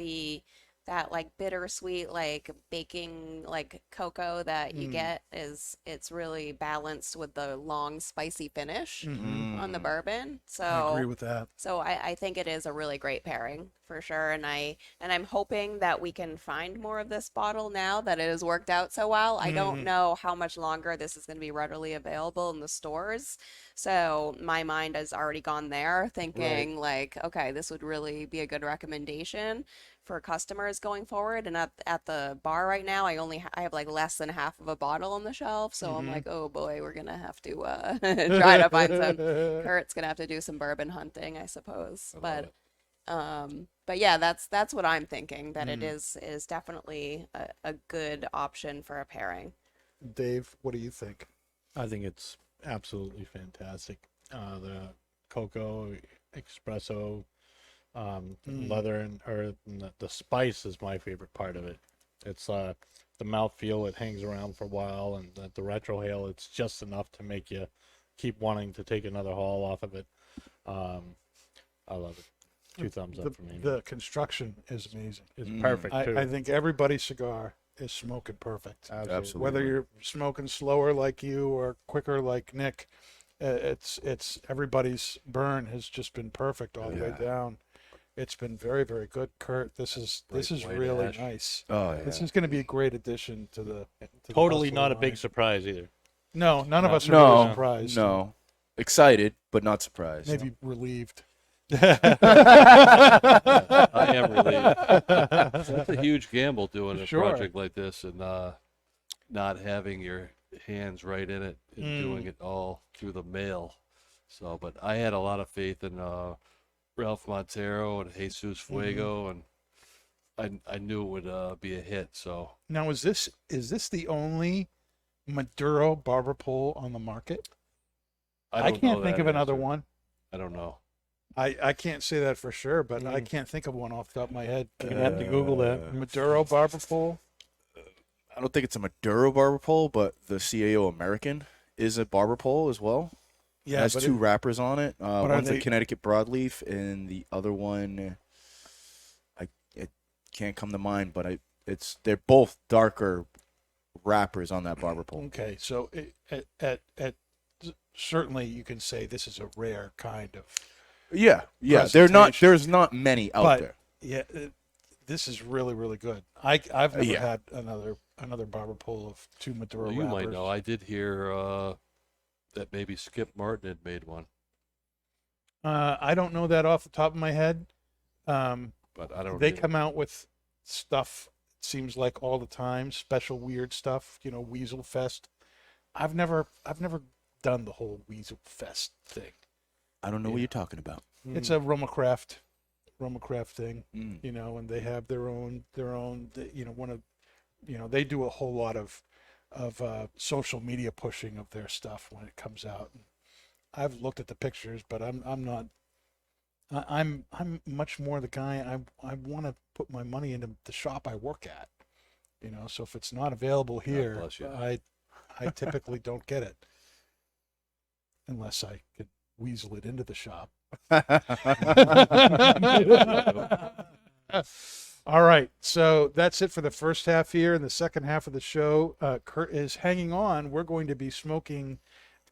that like bittersweet like baking like cocoa that you get it's really balanced with the long spicy finish on the bourbon. So I agree with that. So I think it is a really great pairing for sure, and I'm hoping that we can find more of this bottle now that it has worked out so well. I don't know how much longer this is going to be readily available in the stores, so my mind has already gone there, thinking like, okay, this would really be a good recommendation for customers going forward. And at the bar right now, I have like less than half of a bottle on the shelf, so I'm like, oh boy, we're gonna have to try to find some. Kurt's gonna have to do some bourbon hunting, I suppose. But yeah, that's what I'm thinking. That it is definitely a good option for a pairing. Dave, what do you think? I think it's absolutely fantastic. The cocoa, espresso, leather and earth, and the spice is my favorite part of it. It's the mouthfeel, it hangs around for a while, and the retrohale, it's just enough to make you keep wanting to take another haul off of it. I love it. 2 thumbs up for me. The construction is amazing. It's perfect too. I think everybody's cigar is smoking perfect. Absolutely. Whether you're smoking slower like you or quicker like Nick, it's everybody's burn has just been perfect all the way down. It's been very, very good, Kurt. This is white really ash. nice. Oh, yeah. This is going to be a great addition to the Totally Hustler not a line. big surprise either. No, none of us are really No, surprised. no. Excited, but not surprised. Maybe relieved. I am relieved. It's a huge gamble doing a Sure. project like this and not having your hands right in it and doing it all through the mail. So, but I had a lot of faith in Ralph Montero and Jesus Fuego, and I knew it would be a hit. So Now, is this the only Maduro barber pole on the market? I don't can't know think that of another answer. one. I don't know. I can't say that for sure, but I can't think of one off the top of my head. You have to Google that. Maduro barber pole. I don't think it's a Maduro barber pole, but the CAO American is a barber pole as well. Yeah, It has but two wrappers on it. are One's they- a Connecticut broadleaf, and the other one, it can't come to mind, but they're both darker wrappers on that barber pole. okay, so at certainly you can say this is a rare kind of. Yeah. They're not. Presentation. There's not many out But there. yeah, this is really really good. I've never Yeah. had another barber pole of two Maduro Well, you wrappers. might know. I did hear that maybe Skip Martin had made one, I don't know that off the top of my head. but I don't. They either. come out with stuff. It seems like all the time, special weird stuff. Weasel Fest. I've never done the whole Weasel Fest thing. I don't know what you're talking about. It's a Romacraft thing. Mm. And they have their own. They do a whole lot of social media pushing of their stuff when it comes out. I've looked at the pictures, but I'm not. I'm much more the guy. I want to put my money into the shop I work at. So if it's not available here, bless you. I typically don't get it unless I could weasel it into the shop. All right, so that's it for the first half here. In the second half of the show, Kurt is hanging on. We're going to be smoking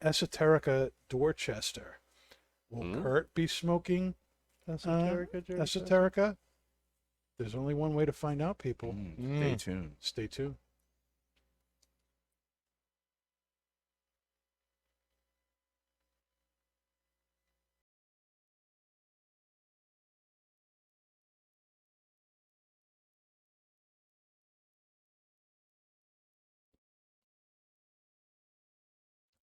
Esoterica Dorchester. Will Kurt be smoking Esoterica? There's only one way to find out, people. Stay tuned. Stay tuned.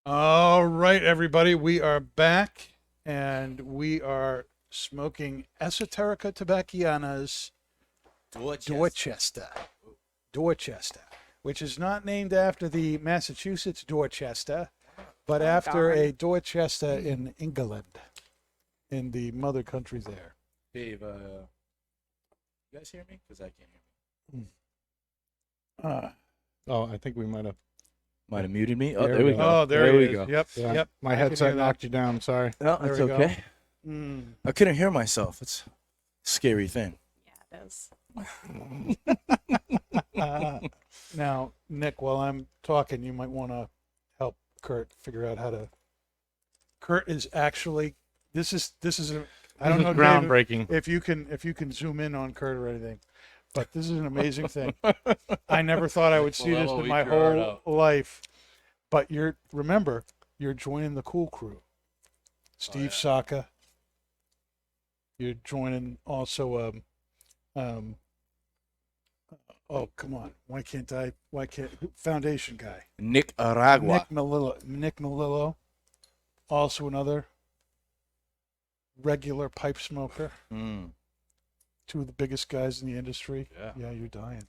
All right, everybody, we are back and we are smoking Esoterica Tobacciana's Dorchester, which is not named after the Massachusetts Dorchester, but after darn. a Dorchester in England, in the mother country there. Dave, you guys hear me? Because I can't hear me. Oh, I think we might have. Might have muted me. Oh, There there we we go. go. Oh, there we he is. go. Yep, Yeah, yep. my I can hear headset that. knocked you down. Sorry. No, There it's we go. okay. Mm. I couldn't hear myself. It's a scary thing. Yeah, it is. Now, Nick, while I'm talking, you might want to help Kurt figure out how to. Kurt is actually. This is a. I don't know, Dave, Groundbreaking. if you can zoom in on Kurt or anything, but this is an amazing thing. I never thought I would see Well, this that'll in my eat your heart whole out. life. But remember, you're joining the cool crew. Steve yeah. Saka. You're joining also oh come on. Why can't Foundation guy. Nicaragua. Nick Melillo. Also another regular pipe smoker. Mm. Two of the biggest guys in the industry. Yeah. Yeah, you're dying.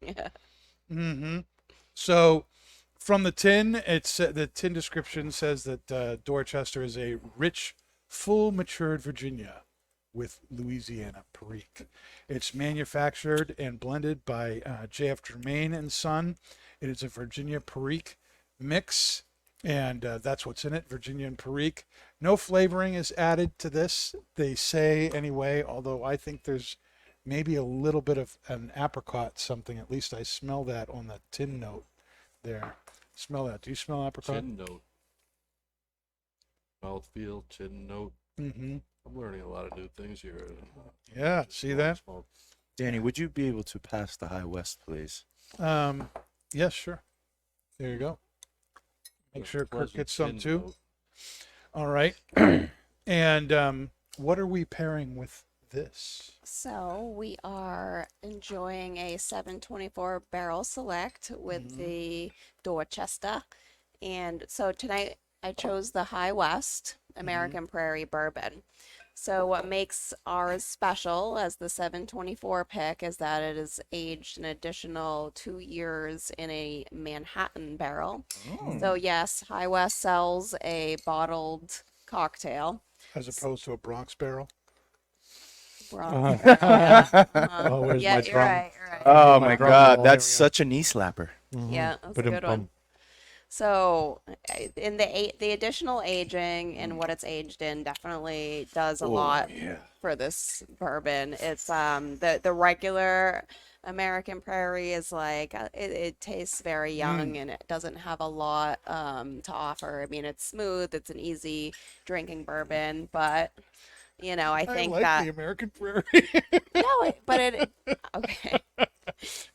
Yeah. Mm-hmm. So, from the tin, the tin description says that Dorchester is a rich, full matured Virginia with Louisiana Perique. It's manufactured and blended by J.F. Germain and Son. It is a Virginia Perique mix, and that's what's in it, Virginia and Perique. No flavoring is added to this, they say anyway, although I think there's maybe a little bit of an apricot something. At least I smell that on the tin note there. Smell that. Do you smell apricot? Chin note. Mouthfeel, chin note. Mm-hmm. I'm learning a lot of new things here. Yeah, see that? Smoke. Danny, would you be able to pass the High West, please? Yes, sure. There you go. Make sure Kurt Pleasant gets some chin too. note. All right. And what are we pairing with this? So we are enjoying a 724 barrel select with the Dorchester. And so tonight I I chose the High West American Prairie Bourbon. So what makes ours special as the 724 pick is that it is aged an additional 2 years in a Manhattan barrel. So yes, High West sells a bottled cocktail. As opposed to a Bronx barrel. Bronx barrel, yeah. Oh, where's Yeah, my you're drum? right, you're right. Oh my my drum God, roll, that's here we go. such a knee slapper. Yeah, that's a good one. So, in the additional aging and what it's aged in definitely does a lot for this bourbon. It's the regular American Prairie is like it tastes very young and it doesn't have a lot to offer. I mean, it's smooth, it's an easy drinking bourbon, but I think like that the American Prairie. no, but it okay.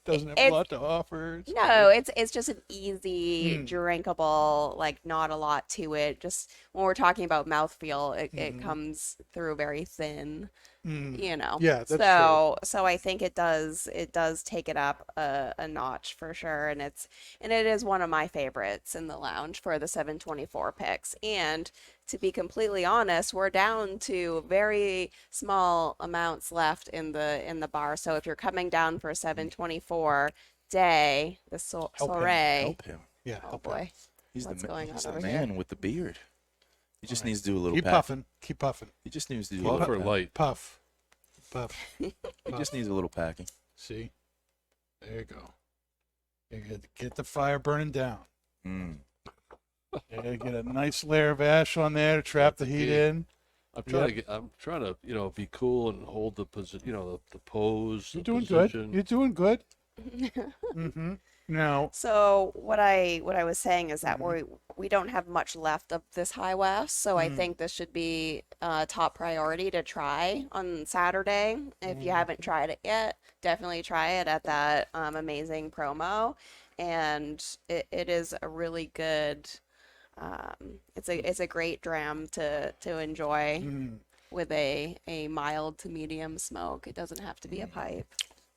Doesn't have It's- a lot to offer. No, it's just an easy, drinkable, like not a lot to it. Just when we're talking about mouthfeel, it comes through very thin, Yeah, that's so I think it does take it up a notch for sure, and it is one of my favorites in the lounge for the 724 picks. And to be completely honest, we're down to very small amounts left in the bar. So if you're coming down for a 724 day, the soiree. Help him. Yeah. Oh help out. boy, He's What's the, going he's on the over man with the beard. He just needs to do a little Keep pat. puffing. Keep puffing. He just needs to do a Puff little or pat. light? Puff. Puff. He just needs a little packing. See? There you go. Get the fire burning down. Mm. Yeah, get a nice layer of ash on there to trap the heat key. in. I'm trying to be cool and hold the position, the pose. You're the doing position. good. You're doing good. Mm-hmm. Now, So what I was saying is that we don't have much left of this High West, so I think this should be top priority to try on Saturday. If you haven't tried it yet, definitely try it at that amazing promo, and it is a really good. It's a great dram to enjoy with a mild to medium smoke. It doesn't have to be a pipe.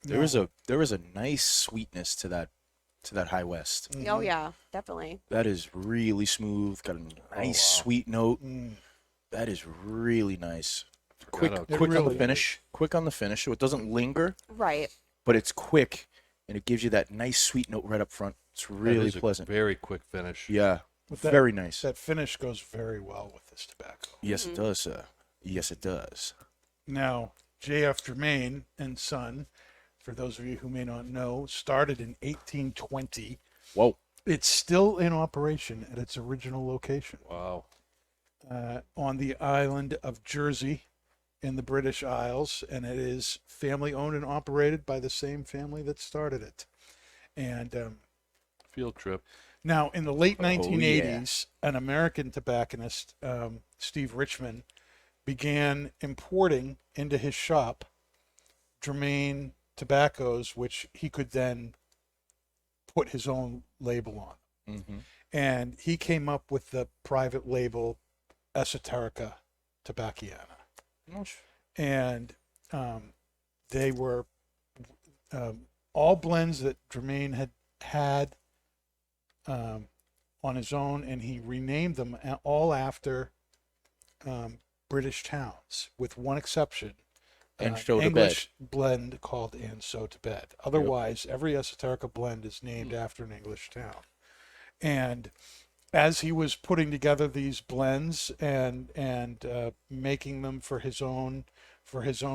There is a nice sweetness to that High West. Oh yeah, definitely. That is really smooth. Got a nice sweet note. That is really nice. Quick It on really the finish. Quick on the finish, so it doesn't linger, Right. but it's quick, and it gives you that nice sweet note right up front. It's That really is a pleasant. very quick finish. Yeah, With that- very nice. that finish goes very well with this tobacco. Yes, it does, sir. Yes, it does. Now, J.F. Germain and Son, for those of you who may not know, started in 1820. Whoa. It's still in operation at its original location Wow. on the island of Jersey in the British Isles, and it is family owned and operated by the same family that started it. And Field trip. now, in the late Oh, 1980s, an American tobacconist, Steve Richmond, began importing into his shop Germain tobaccos, which he could then put his own label on. Mm-hmm. And he came up with the private label Esoterica Tobacciana. And they were all blends that Germain had on his own, and he renamed them all after British towns, with one exception. And So to English blend called And So to Bed. Otherwise, every Esoterica blend is named after an English town. And as he was putting together these blends and making them for his own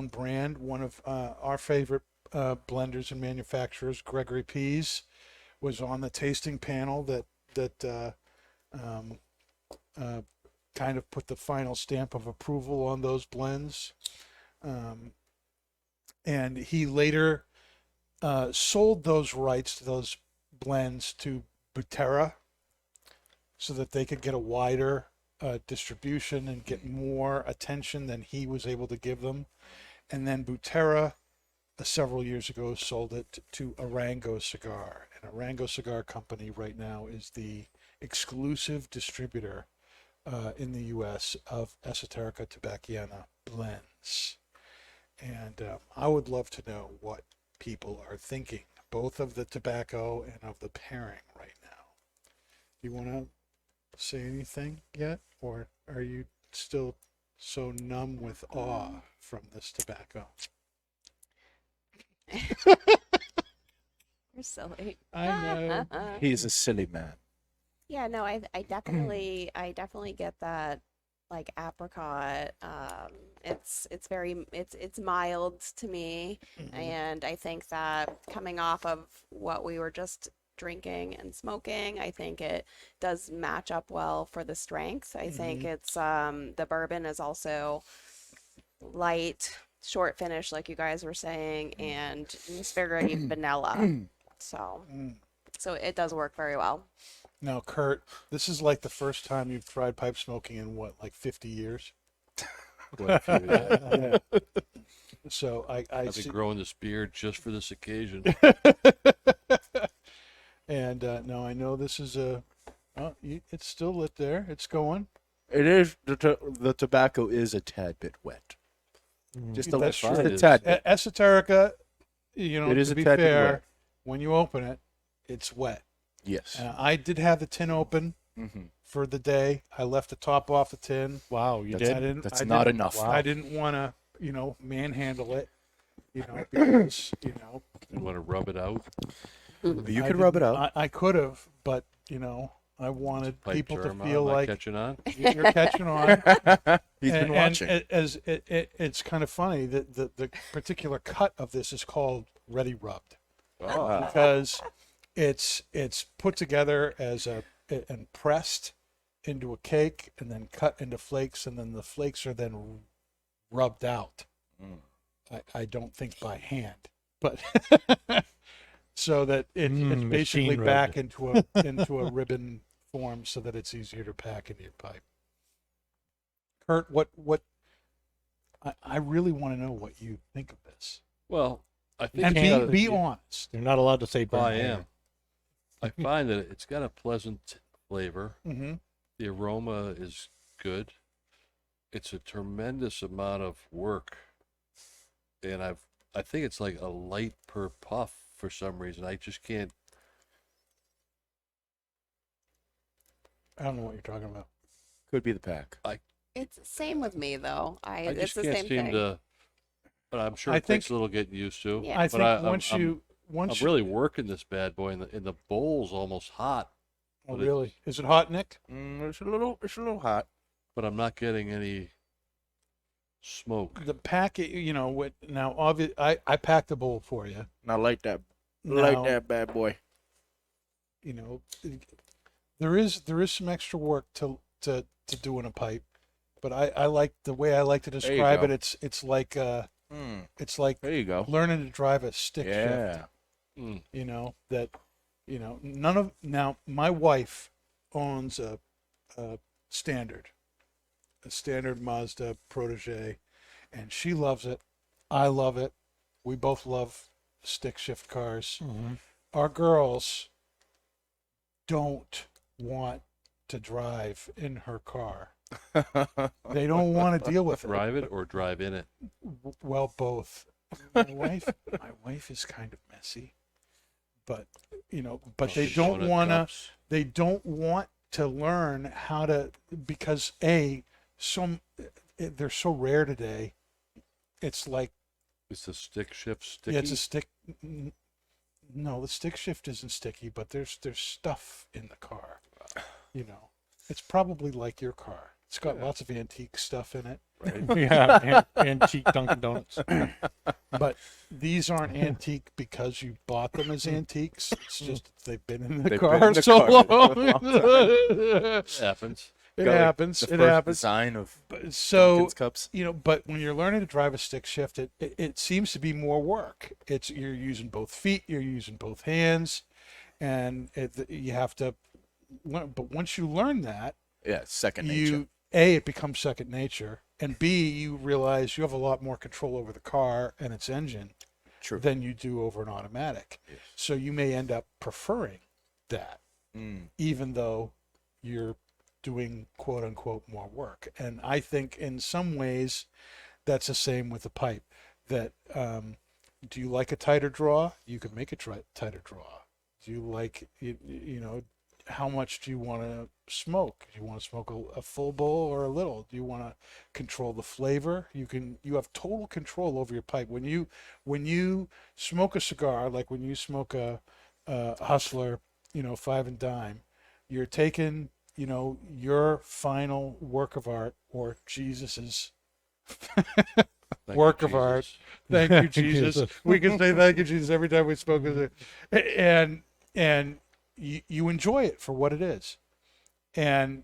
brand, one of our favorite blenders and manufacturers, Gregory Pease, was on the tasting panel that kind of put the final stamp of approval on those blends. And he later sold those rights to those blends to Butera so that they could get a wider distribution and get more attention than he was able to give them. And then Butera, several years ago, sold it to Arango Cigar. And Arango Cigar Company right now is the exclusive distributor in the U.S. of Esoterica Tobacciana blends. And I would love to know what people are thinking, both of the tobacco and of the pairing right now. You want to say anything yet, or are you still so numb with awe from this tobacco? You're silly. I know. He's a silly man. Yeah, no, I definitely get that, like apricot. It's mild to me, and I think that coming off of what we were just drinking and smoking, I think it does match up well for the strength. I think it's the bourbon is also light, short finish, like you guys were saying, and it's very vanilla. So it does work very well. Now, Kurt, this is like the first time you've tried pipe smoking in what, like 50 years? Quite a few, yeah. Yeah. So I I've see. been growing this beard just for this occasion. And no, I know this is a. Oh, it's still lit there. It's going. It is the tobacco is a tad bit wet. Just a, That's just true. a tad bit. Esoterica, you know, It is to a be tad bit fair, wet. when you open it, it's wet. Yes. I did have the tin open for the day. I left the top off the tin. Wow, you That's- did? I didn't. That's I not didn't- enough. I didn't want to, manhandle it, because, You want to rub it out? You I can rub it didn't- out. I could have, but, I wanted Pipe people to germ on, feel am I like catching on? you're catching on. He's been watching. It's kind of funny that the particular cut of this is called Ready Rubbed, Oh, because it's put together as and pressed into a cake and then cut into flakes, and then the flakes are then rubbed out. I don't think by hand, but so that it's basically machine back rubbed. into a ribbon form so that it's easier to pack into your pipe. Kurt, what I really want to know what you think of this. well, I think And it's got a- be honest. You're not allowed to say burn I hair. am. I find that it's got a pleasant flavor. Mm-hmm. The aroma is good. It's a tremendous amount of work, and I think it's like a light per puff for some reason. I just can't. I don't know what you're talking about. Could be the pack. It's the same with me though. I It's just the can't same seem thing. to. But I'm sure I it takes think- a little getting used to. Yeah. I But think I'm once really working this bad boy, and the bowl's almost hot, oh, but it- really? Is it hot, Nick? It's a little hot. but I'm not getting any smoke. The pack, what now? I packed the bowl for you. Not like that. Now, Like that bad boy. There is some extra work to do in a pipe, but I like the way I like to you describe it. go. It's like it's like There you go. learning to drive a stick shift. Yeah. None of now my wife owns a standard Mazda Protege, and she loves it. I love it. We both love stick shift cars. Our girls don't want to drive in her car. They don't want to deal with it. Drive it or drive in it. Well, both. My wife is kind of messy, but they don't Donut want to. cups. They don't want to learn how to, because they're so rare today. It's like, Is the stick shift sticky? yeah, it's a stick. No, the stick shift isn't sticky, but there's stuff in the car. It's probably like your car. It's got lots of antique stuff in it. Yeah, antique Dunkin' Donuts. But these aren't antique because you bought them as antiques. It's just they've been in the They've car been in the so car long. for a long It happens. It Got, like, happens. The It first happens. design of But so Dunkin's cups. but when you're learning to drive a stick shift, it seems to be more work. You're using both feet, you're using both hands, and you have to learn. But once you learn that, Yeah, it's second nature. it becomes second nature, and B, you realize you have a lot more control over the car and its engine True. than you do over an automatic. Yes. So you may end up preferring that, even though you're doing quote unquote more work. And I think in some ways that's the same with the pipe. That do you like a tighter draw? You can make a tighter draw. Do you like how much do you want to smoke? Do you want to smoke a full bowl or a little? Do you want to control the flavor? You have total control over your pipe. When you smoke a cigar, like when you smoke a Hustler, 5 and dime, you're taking, your final work of art, or Jesus's Thank you, work of art. Jesus. Thank you, Jesus. We can say thank you, Jesus, every time we spoke with it. And you enjoy it for what it is. And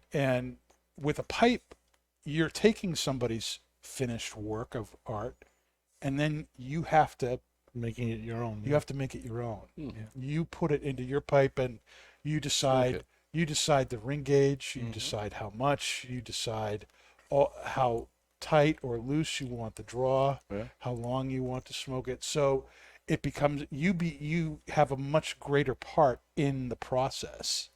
with a pipe, you're taking somebody's finished work of art, and then you have to Making it your own. you have to make it your own. Hmm. You put it into your pipe, and you decide it. you decide the ring gauge, you decide how much, you decide how tight or loose you want the draw, Yeah. how long you want to smoke it. So it becomes you have a much greater part in the process.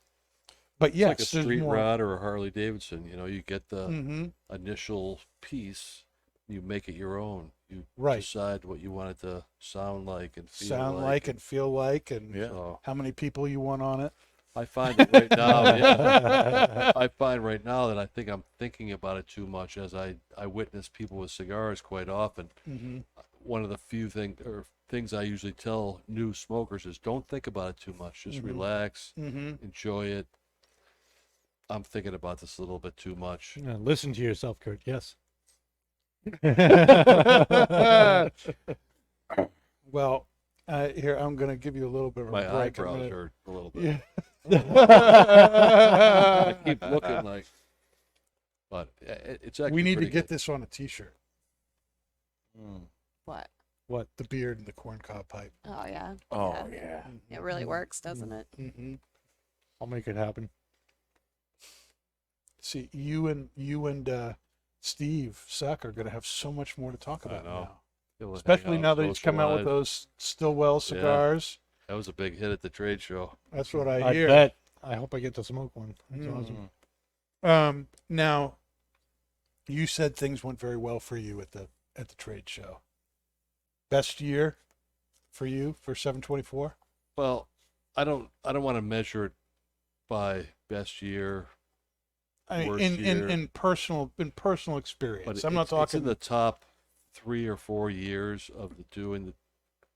But yes, Like a there's street more. rod or a Harley Davidson. You get the Mm-hmm. initial piece, you make it your own. You Right. decide what you want it to sound like and feel Sound like and feel like, and Yeah. So how many people you want on it. I find it right now. Yeah, I find right now that I think I'm thinking about it too much, as I witness people with cigars quite often. Mm-hmm. One of the few things I usually tell new smokers is don't think about it too much. Just relax, Mm-hmm. enjoy it. I'm thinking about this a little bit too much. Yeah, listen to yourself, Kurt. Yes. Well, here I'm going to give you a little bit of a My break. I'm eyebrows gonna- hurt a little bit. Yeah. I keep looking like, but it's actually We need to pretty get good. this on a T-shirt. What? What? The beard and the corncob pipe. Oh yeah. Oh Yeah. It really works, doesn't it? Mm-hmm. I'll make it happen. See, you and Steve Suck are going to have so much more to talk about know. now. Able to hang Especially out, now that he's come out with socialize. those Stillwell cigars. That was a big hit at the trade show. That's what I I hear. bet. I hope I get to smoke one. That's Mm. awesome. Now, you said things went very well for you at the trade show. Best year for you for 724? Well, I don't want to measure it by best year, I mean, Worst year. in personal experience. but I'm not it's talking in the top 3 or 4 years of doing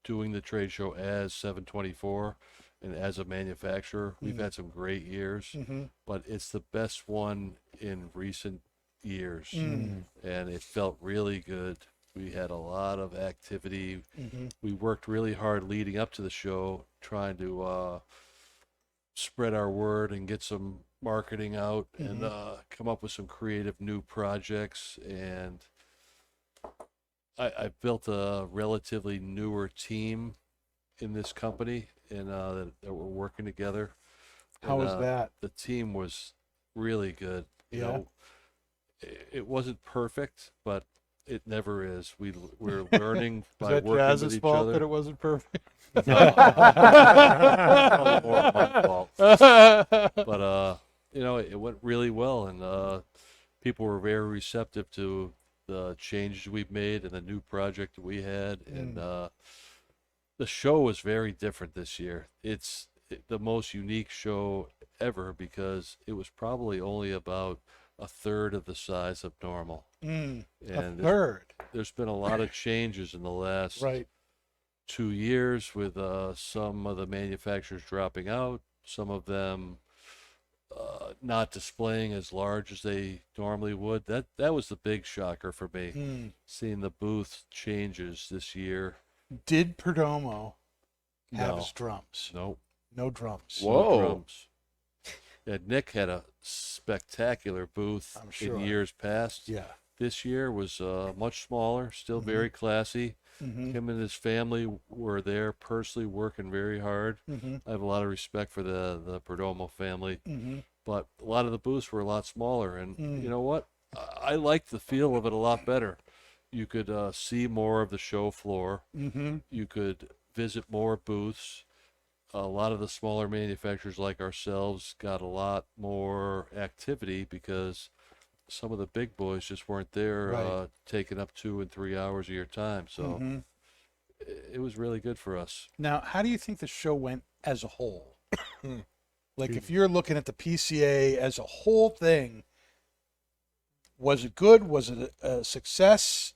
the trade show as 724 and as a manufacturer. We've had some great years, Mhm. but it's the best one in recent years, Mm. and it felt really good. We had a lot of activity. Mhm. We worked really hard leading up to the show, trying to spread our word and get some marketing out and come up with some creative new projects. And I built a relatively newer team in this company, and that we're working together. How And, was that? The team was really good. You Yeah. know, it wasn't perfect, but it never is. We're learning Is by that working Jazz's with each fault other. that it wasn't perfect? Probably more my fault. But it went really well, and people were very receptive to the changes we've made and the new project that we had. And the show was very different this year. It's the most unique show ever because it was probably only about a third of the size of normal. A And third. there's been a lot of changes in the last Right. 2 years with some of the manufacturers dropping out, some of them not displaying as large as they normally would. That was the big shocker for me, Mm. seeing the booth changes this year. Did Perdomo have No, his drums? nope, No drums. Whoa. no drums. Yeah, Nick had a spectacular booth I'm sure. in years past. Yeah. This year was much smaller, still very classy. Mm-hmm. Him and his family were there personally working very hard. Mm-hmm. I have a lot of respect for the Perdomo family, Mm-hmm. but a lot of the booths were a lot smaller. And Mm. you know what? I liked the feel of it a lot better. You could see more of the show floor. Mm-hmm. You could visit more booths. A lot of the smaller manufacturers like ourselves got a lot more activity because some of the big boys just weren't there, Right. taking up 2 and 3 hours of your time. So Mm-hmm. it was really good for us. Now, how do you think the show went as a whole? Like if you're looking at the PCA as a whole thing, was it good? Was it a success?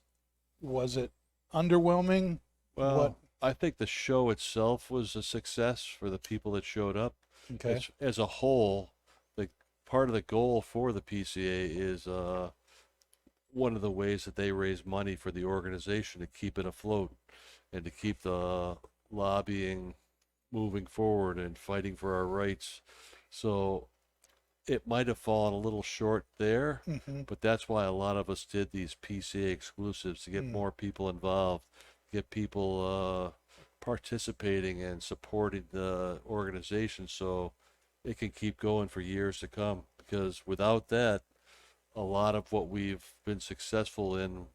Was it underwhelming? Well, What? I think the show itself was a success for the people that showed up. Okay. As a whole, the part of the goal for the PCA is one of the ways that they raise money for the organization to keep it afloat and to keep the lobbying moving forward and fighting for our rights. So it might have fallen a little short there, but that's why a lot of us did these PCA exclusives to get more people involved, get people participating and supporting the organization so it can keep going for years to come. Because without that, a lot of what we've been successful in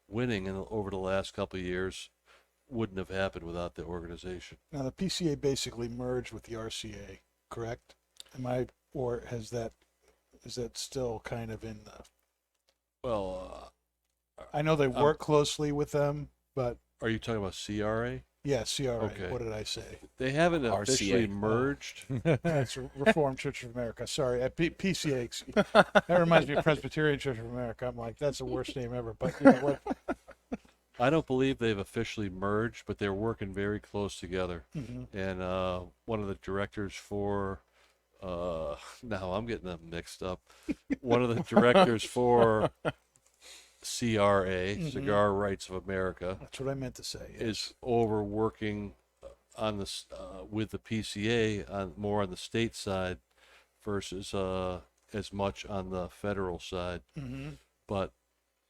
winning over the last couple of years wouldn't have happened without the organization. Now the PCA basically merged with the RCA, correct? Or is that still kind of in the? Well, I know they work closely with them, but are you talking about CRA? yeah, CRA. Okay. What did I say? They haven't officially RCA. merged. That's Reformed Church of America. Sorry, PCA. That reminds me of Presbyterian Church of America. I'm like, that's the worst name ever. But you know what? I don't believe they've officially merged, but they're working very close together. Mm-hmm. And one of the directors for, now I'm getting them mixed up. One of the directors for CRA, Cigar Rights of America, That's what I meant to say. Yes. is over working on this with the PCA on more on the state side versus as much on the federal side. Mm-hmm. But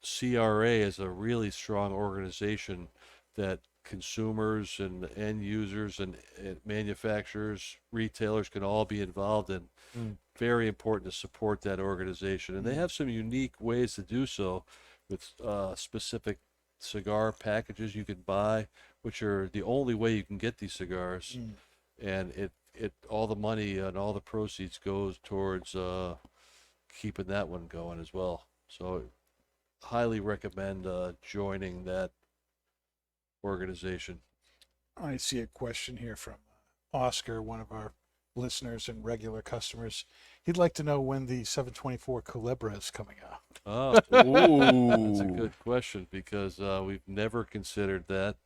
CRA is a really strong organization that consumers and end users and manufacturers, retailers can all be involved in. Very important to support that organization. And they have some unique ways to do so with specific cigar packages you can buy, which are the only way you can get these cigars. And it all the money and all the proceeds goes towards keeping that one going as well. So highly recommend joining that organization. I see a question here from Oscar, one of our listeners and regular customers. He'd like to know when the 724 Culebra is coming out. Oh, that's a good question because we've never considered that.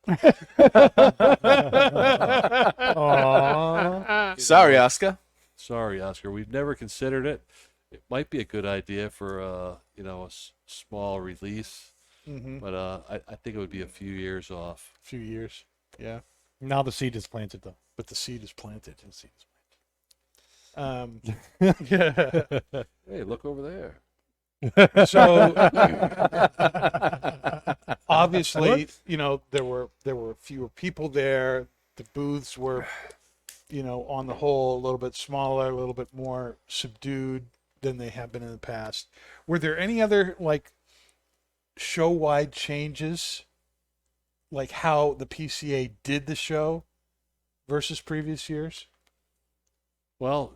Sorry, Oscar. Sorry, Oscar, we've never considered it. It might be a good idea for a small release, but I think it would be a few years off. A few years. Yeah. Now the seed is planted, though. But the seed is planted. Hey, look over there. So obviously, there were fewer people there. The booths were, on the whole, a little bit smaller, a little bit more subdued than they have been in the past. Were there any other show-wide changes, like how the PCA did the show versus previous years? Well,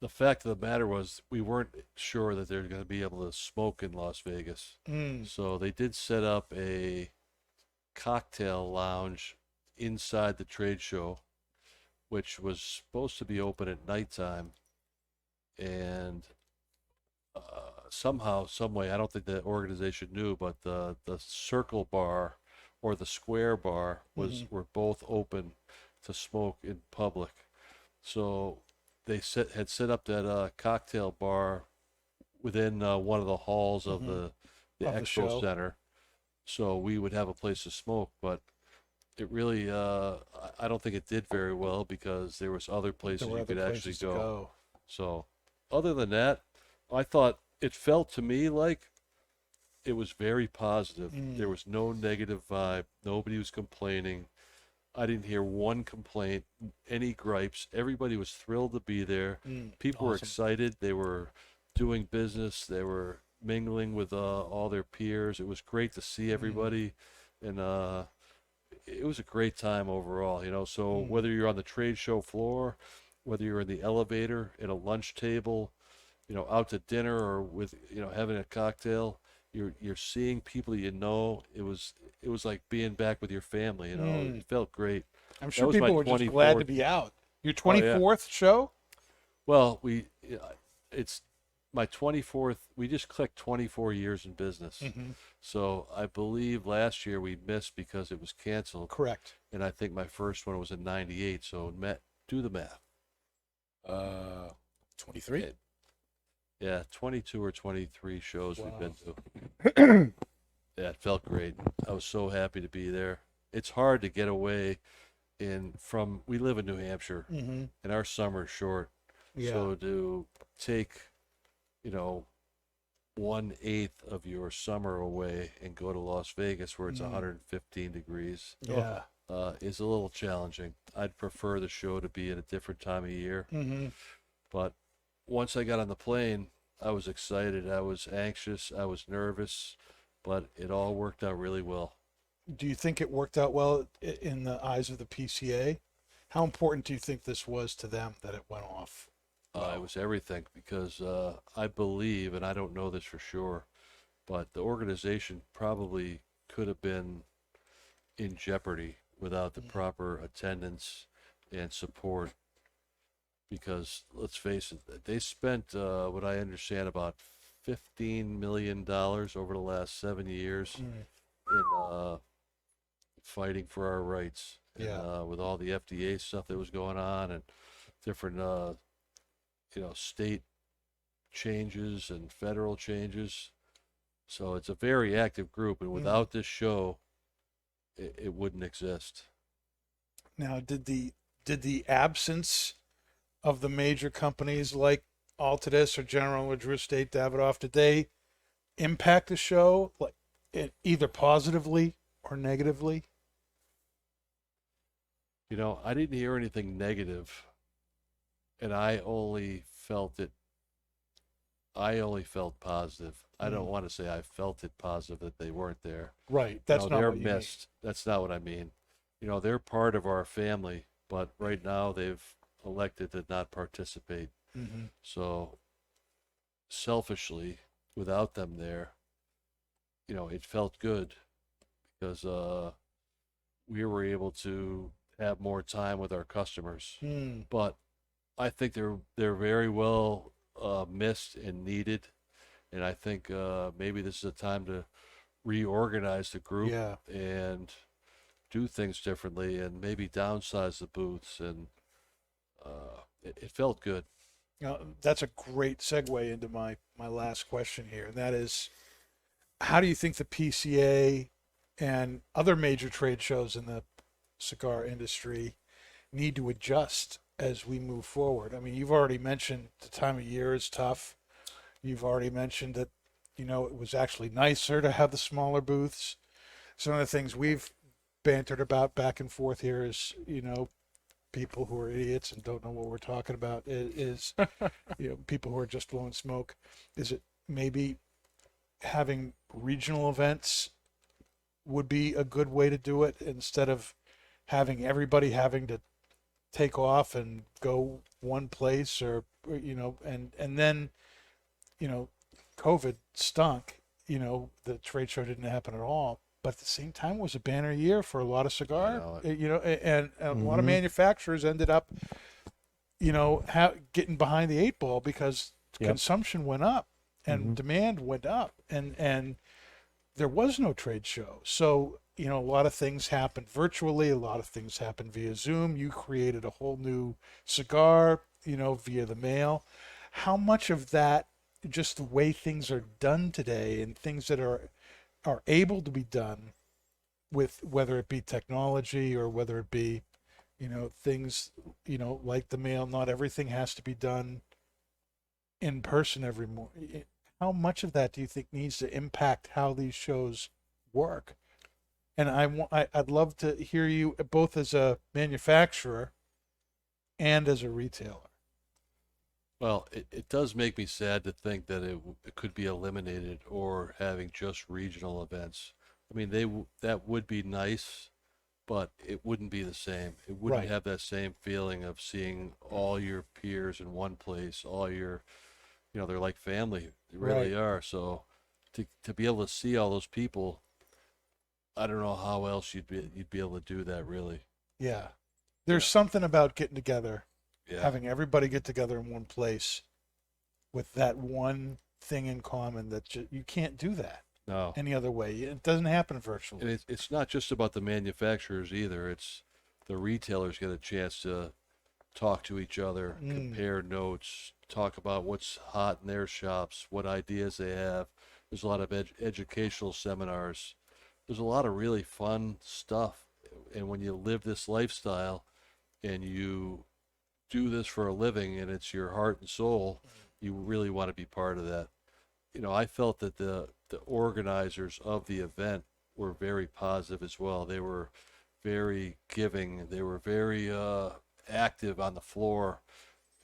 the fact of the matter was we weren't sure that they were going to be able to smoke in Las Vegas. So they did set up a cocktail lounge inside the trade show, which was supposed to be open at nighttime. And somehow, some way, I don't think the organization knew, but the circle bar or the square bar were both open to smoke in public. So they had set up that cocktail bar within one of the halls of the expo show. center, so we would have a place to smoke. But it really, I don't think it did very well because there was other places There were you other could actually places to go. So other than that, I thought it felt to me like it was very positive. There was no negative vibe. Nobody was complaining. I didn't hear one complaint, any gripes. Everybody was thrilled to be there. People were excited. They were doing business. They were mingling with all their peers. It was great to see everybody. And it was a great time overall, So whether you're on the trade show floor, whether you're in the elevator, at a lunch table, out to dinner or with, having a cocktail, you're seeing people It was like being back with your family, It felt great. I'm sure was my people were just glad to 24th be out. Your 24th show? Well, it's my 24th. We just clicked 24 years in business. Mm-hmm. So I believe last year we missed because it was canceled, Correct. and I think my first one was in '98. So do the math. 23. Yeah, 22 or 23 shows we've been to. Yeah, it felt great. I was so happy to be there. It's hard to get away we live in New Hampshire, Mm-hmm. and our summer's short. Yeah. So to take, 1/8 of your summer away and go to Las Vegas where it's 115 degrees Yeah. is a little challenging. I'd prefer the show to be at a different time of year. Mm-hmm. But once I got on the plane, I was excited. I was anxious. I was nervous, but it all worked out really well. Do you think it worked out well in the eyes of the PCA? How important do you think this was to them that it went off? It was everything because I believe, and I don't know this for sure, but the organization probably could have been in jeopardy without the proper attendance and support. Because let's face it, they spent what I understand about $15 million over the last 7 years in fighting for our rights. Yeah. And, with all the FDA stuff that was going on and different state changes and federal changes. So it's a very active group, and without this show, it wouldn't exist. Now, did the absence of the major companies like Altadis or General Electric, State Davidoff, did they impact the show like either positively or negatively? I didn't hear anything negative, and I only felt positive. I don't want to say I felt it positive that they weren't there. Right. That's not they're what you mean. missed. That's not what I mean. They're part of our family, but right now they've elected to not participate. Mm-hmm. So selfishly, without them there, it felt good because we were able to have more time with our customers. But I think they're very well missed and needed, and I think maybe this is a time to reorganize the group and do things differently and maybe downsize the booths, and it felt good. That's a great segue into my last question here, and that is, how do you think the PCA and other major trade shows in the cigar industry need to adjust as we move forward? I mean, you've already mentioned the time of year is tough. You've already mentioned that, it was actually nicer to have the smaller booths. Some of the things we've bantered about back and forth here is, people who are idiots and don't know what we're talking about is people who are just blowing smoke. Is it maybe having regional events would be a good way to do it instead of having everybody having to take off and go one place or and then COVID stunk, the trade show didn't happen at all, but at the same time it was a banner year for a lot of cigar, and a lot of manufacturers ended up getting behind the eight ball because consumption went up and demand went up, and there was no trade show. So a lot of things happened virtually, a lot of things happened via Zoom. You created a whole new cigar, via the mail. How much of that, just the way things are done today and things that are able to be done with, whether it be technology or whether it be, things, like the mail, not everything has to be done in person every morning. How much of that do you think needs to impact how these shows work? And I'd love to hear you both as a manufacturer and as a retailer. Well, it does make me sad to think that it could be eliminated or having just regional events. I mean, that would be nice, but it wouldn't be the same. It wouldn't Right. have that same feeling of seeing all your peers in one place, all your, they're like family. They really are. So to be able to see all those people, I don't know how else you'd be able to do that, really. Yeah. There's something about getting together Yeah. having everybody get together in one place with that one thing in common that you can't do that No. any other way. It doesn't happen virtually. And it's not just about the manufacturers either. It's the retailers get a chance to talk to each other, compare notes, talk about what's hot in their shops, what ideas they have. There's a lot of educational seminars. There's a lot of really fun stuff. And when you live this lifestyle and you do this for a living and it's your heart and soul, you really want to be part of that. You know, I felt that the organizers of the event were very positive as well. They were very giving. They were very active on the floor,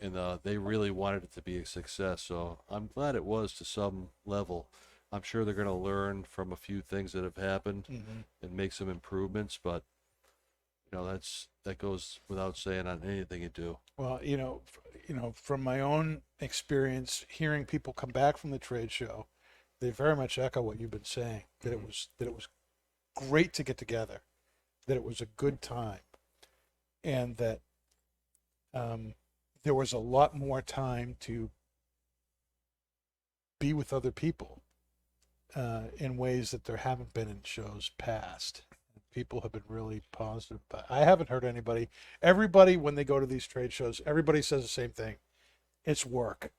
and they really wanted it to be a success. So I'm glad it was to some level. I'm sure they're going to learn from a few things that have happened and make some improvements, but you know, that goes without saying on anything you do. Well, from my own experience, hearing people come back from the trade show, they very much echo what you've been saying. That it was great to get together, that it was a good time, and that there was a lot more time to be with other people in ways that there haven't been in shows past. People have been really positive, but I haven't heard everybody when they go to these trade shows, everybody says the same thing. It's work.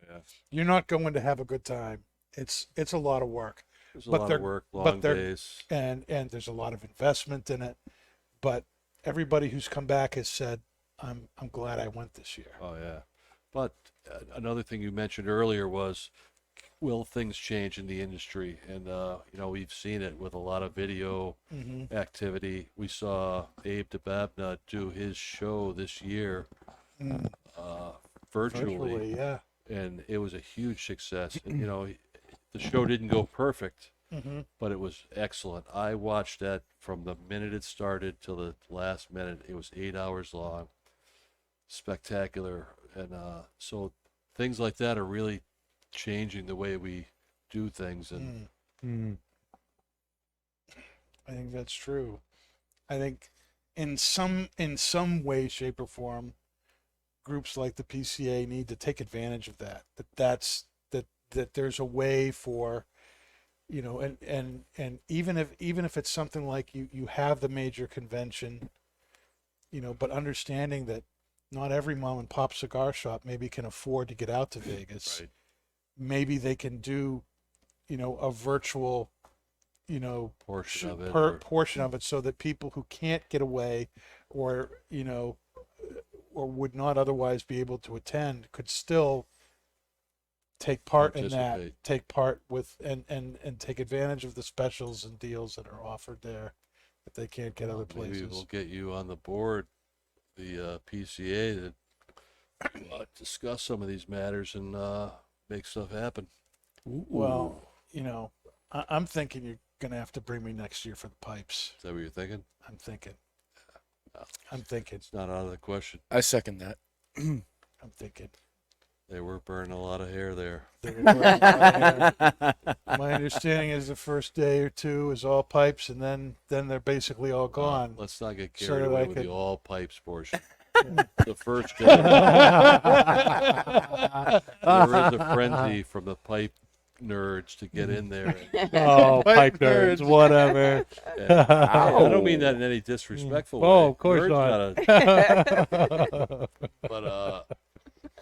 Yeah. You're not going to have a good time. It's a lot of work. There's a But lot they're- of work, but long they're- days. And there's a lot of investment in it. But everybody who's come back has said, I'm glad I went this year. Oh yeah, but another thing you mentioned earlier was, will things change in the industry? And you know, we've seen it with a lot of video activity. We saw Abe DeBabna do his show this year virtually, yeah. and it was a huge success. And you know, the show didn't go perfect, but it was excellent. I watched that from the minute it started till the last minute. It was 8 hours long. Spectacular. And so things like that are really changing the way we do things. And I think that's true. I think in some way, shape, or form, groups like the PCA need to take advantage of that. That there's a way for, you know, and even if it's something like you have the major convention, you know, but understanding that not every mom and pop cigar shop maybe can afford to get out to Vegas. Right. Maybe they can do, you know, a virtual, you know, portion of it. portion of it, so that people who can't get away, or you know, or would not otherwise be able to attend, could still take part in that, Participate. take part with, and take advantage of the specials and deals that are offered there that they can't get other places. Maybe we'll get you on the board, the PCA, to discuss some of these matters and make stuff happen. Well, you know, I'm thinking you're gonna have to bring me next year for the pipes. Is that what you're thinking? I'm thinking. No. I'm thinking. It's not out of the question. I second that. I'm thinking. They were burning a lot of hair there. My understanding is the first day or two is all pipes, and then they're basically all gone. Let's not get So carried that away I with could- the all pipes portion. The first day, there is a frenzy from the pipe nerds to get in there. Oh, pipe nerds, whatever. And I don't mean that in any disrespectful way. Oh, of course Nerds not. gotta- but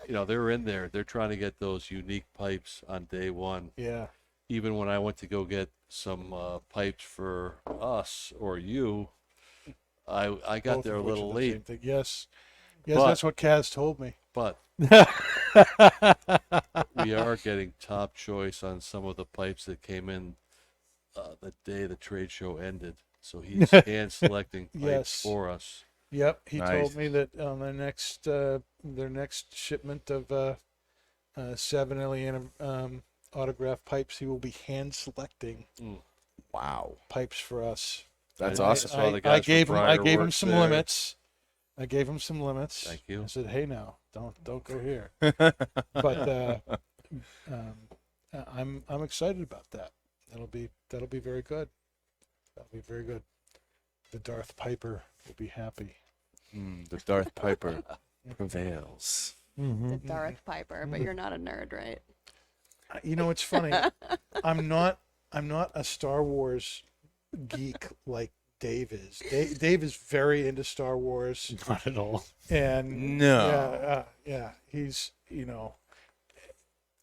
you know, they're in there. They're trying to get those unique pipes on day one. Yeah. Even when I went to go get some pipes for us or you, I got Both there a of which little are the same late. thing. Yes. Yes, But- that's what Kaz told me. But we are getting top choice on some of the pipes that came in the day the trade show ended. So he's hand selecting pipes Yes. for us. Yep. He Nice. told me that on their next shipment of 7 alien autograph pipes, he will be hand selecting Wow. pipes for us. That's I awesome. saw the I guys from gave him Briar Works some there. limits. I gave him some limits. Thank you. I said, "Hey, now, don't go here." But I'm excited about that. That'll be very good. That'll be very good. The Darth Piper will be happy. The Darth Piper. prevails. The Darth Piper, but you're not a nerd, right? You know, it's funny. I'm not a Star Wars geek like Dave is. Dave is very into Star Wars, Not at all. and No. yeah, he's, you know,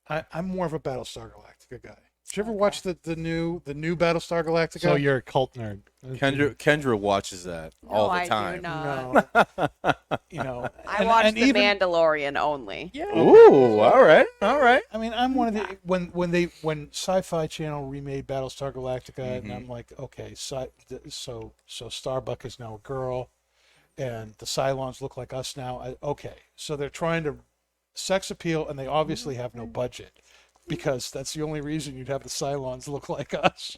I'm more of a Battlestar Galactica guy. Did you ever watch the new Battlestar Galactica? So you're a cult nerd. Kendra watches that all the I time. do not. No, you know, I watch The even, Mandalorian only. Ooh, all right. I mean, I'm one of the when Sci-Fi Channel remade Battlestar Galactica, and I'm like, okay, so Starbuck is now a girl, and the Cylons look like us now. Okay, so they're trying to sex appeal, and they obviously have no budget, because that's the only reason you'd have the Cylons look like us.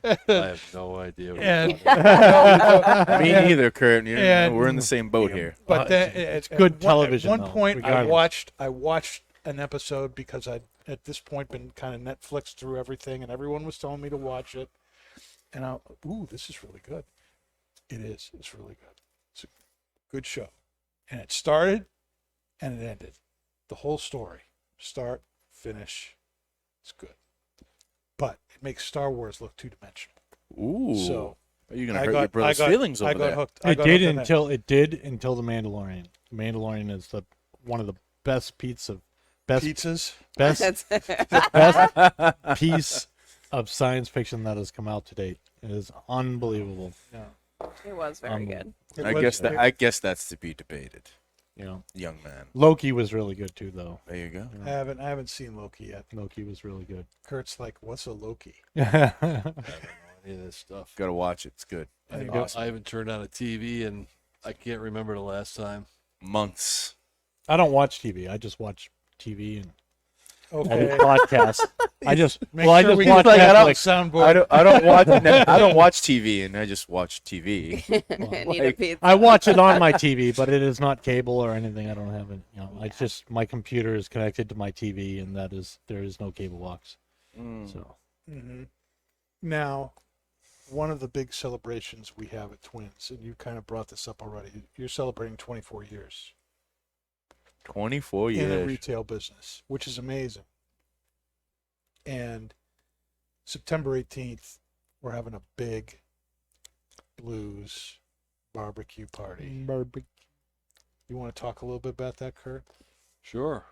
I have no idea. What And- you're talking about. Me neither, Kurt. and- We're in the same boat here. But then it's at good television, At one though, point, regardless. I watched an episode because I'd at this point been kind of Netflix through everything, and everyone was telling me to watch it. And this is really good. It is. It's really good. It's a good show, and it started, and it ended. The whole story, start, finish. It's good, but it makes Star Wars look two-dimensional. Ooh. So Are you gonna hurt your brother's feelings over I got there? hooked. It did until the Mandalorian. The Mandalorian is one of the best pizzas. best That's piece of science fiction that has come out to date. It is unbelievable. it was very good. I guess that's to be debated, You know, young man. Loki was really good too, though. There you go. I haven't seen Loki yet. Loki was really good. Kurt's like, what's a Loki? I don't know any of this stuff. Gotta watch it. It's good. I haven't turned on a TV and I can't remember the last time. Months. I don't watch TV. I just watch TV and Okay. podcasts. I just Make I sure just we watch get that on the Netflix. soundboard. I don't watch TV, and I just watch TV. Need a pizza. I watch it on my TV, but it is not cable or anything. I don't have it. You know, I just my computer is connected to my TV, and there is no cable box. So Now, one of the big celebrations we have at Twins, and you kind of brought this up already, you're celebrating 24 years 24 in the years. retail business, which is amazing. And September 18th, we're having a big blues barbecue party. You want to talk a little bit about that, Kurt? Sure.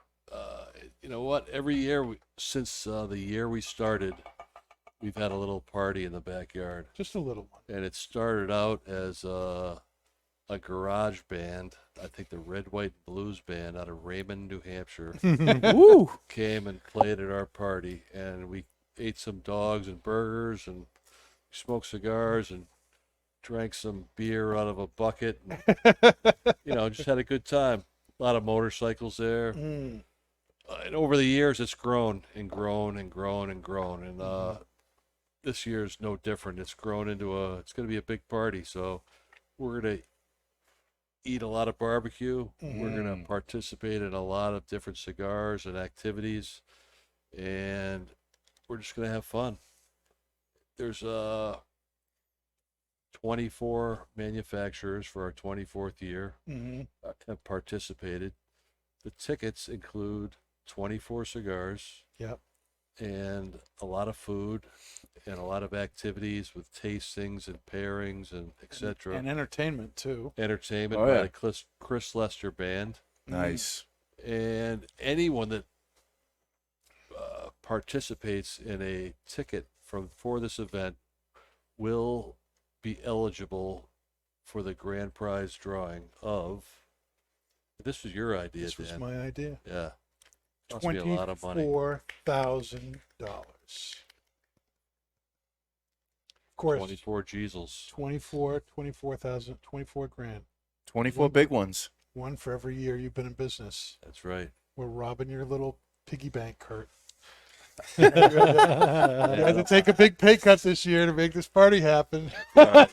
You know what? Every year since the year we started, we've had a little party in the backyard. Just a little one. And it started out as a garage band. I think the Red, White, and Blues band out of Raymond, New Hampshire, Woo! came and played at our party. And we ate some dogs and burgers and smoked cigars and drank some beer out of a bucket. And, just had a good time. A lot of motorcycles there. And over the years, it's grown and grown and grown and grown. And this year is no different. It's grown into it's going to be a big party. So we're going to eat a lot of barbecue. We're going to participate in a lot of different cigars and activities. And we're just going to have fun. There's 24 manufacturers for our 24th year have participated. The tickets include 24 cigars. Yep. And a lot of food and a lot of activities with tastings and pairings and etc. And entertainment, too. Entertainment Oh, by yeah. the Chris Lester Band. Nice. And anyone that participates in a ticket for this event will be eligible for the grand prize drawing of. This was your idea, This was Dan. my idea. Yeah. Cost me a lot of money. $24,000. Of course, 24 Jeezels. 24,000, 24 grand. 24 big ones. One for every year you've been in business. That's right. We're robbing your little piggy bank, Kurt. You had to take a big pay cut this year to make this party happen. But,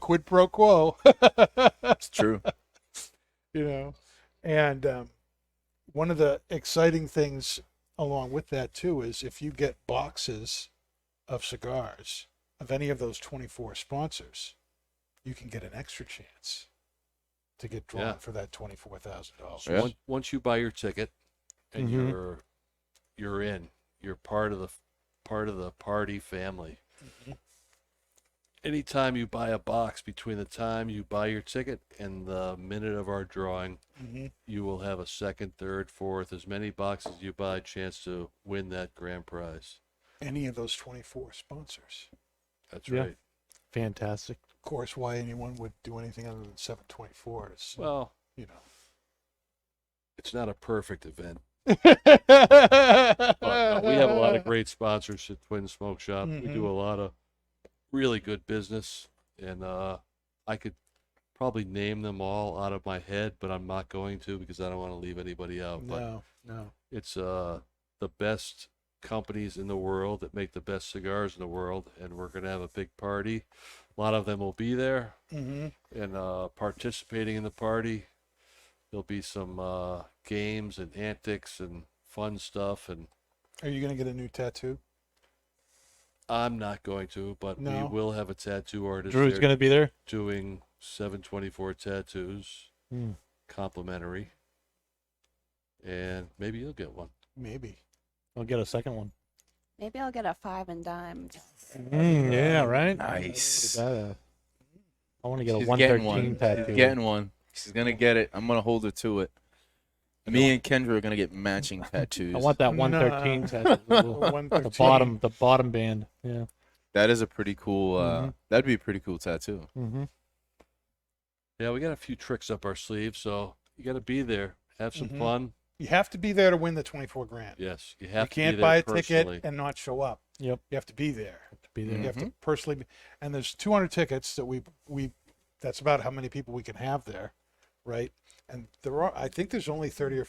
quid pro quo. It's true. And one of the exciting things along with that, too, is if you get boxes of cigars of any of those 24 sponsors, you can get an extra chance to get drawn Yeah. for that $24,000. Yeah. Once you buy your ticket and Mhm. you're in, you're part of the party family. Anytime you buy a box, between the time you buy your ticket and the minute of our drawing, you will have a second, third, fourth, as many boxes you buy, chance to win that grand prize. Any of those 24 sponsors. That's Yeah. right. Fantastic. Of course, why anyone would do anything other than 724 is, Well, you know. it's not a perfect event, but no, we have a lot of great sponsors at Twin Smoke Shop. We do a lot of really good business, and I could probably name them all out of my head, but I'm not going to because I don't want to leave anybody out. But No. it's the best companies in the world that make the best cigars in the world, and we're going to have a big party. A lot of them will be there and participating in the party. There'll be some games and antics and fun stuff, and Are you going to get a new tattoo? I'm not going to, but No. we will have a tattoo artist Drew's there going to be there. doing 724 tattoos, complimentary, and maybe you'll get one. Maybe. I'll get a second one. Maybe I'll get a 5 and dime. Yeah, right? Nice. I want to get a She's getting 113 one. tattoo. She's getting one. She's gonna get it. I'm gonna hold her to it. Me and Kendra are gonna get matching tattoos. I want that 113 tattoo. The 113. bottom band. Yeah. That is a pretty cool. That'd be a pretty cool tattoo. Mm-hmm. Yeah, we got a few tricks up our sleeve, so you got to be there, have some fun. You have to be there to win the 24 grand. Yes, you You have to be can't there buy a personally. ticket and not show up. Yep. You have to be there. Be You there. have to personally be, and there's 200 tickets that we that's about how many people we can have there, right? And I think there's only 30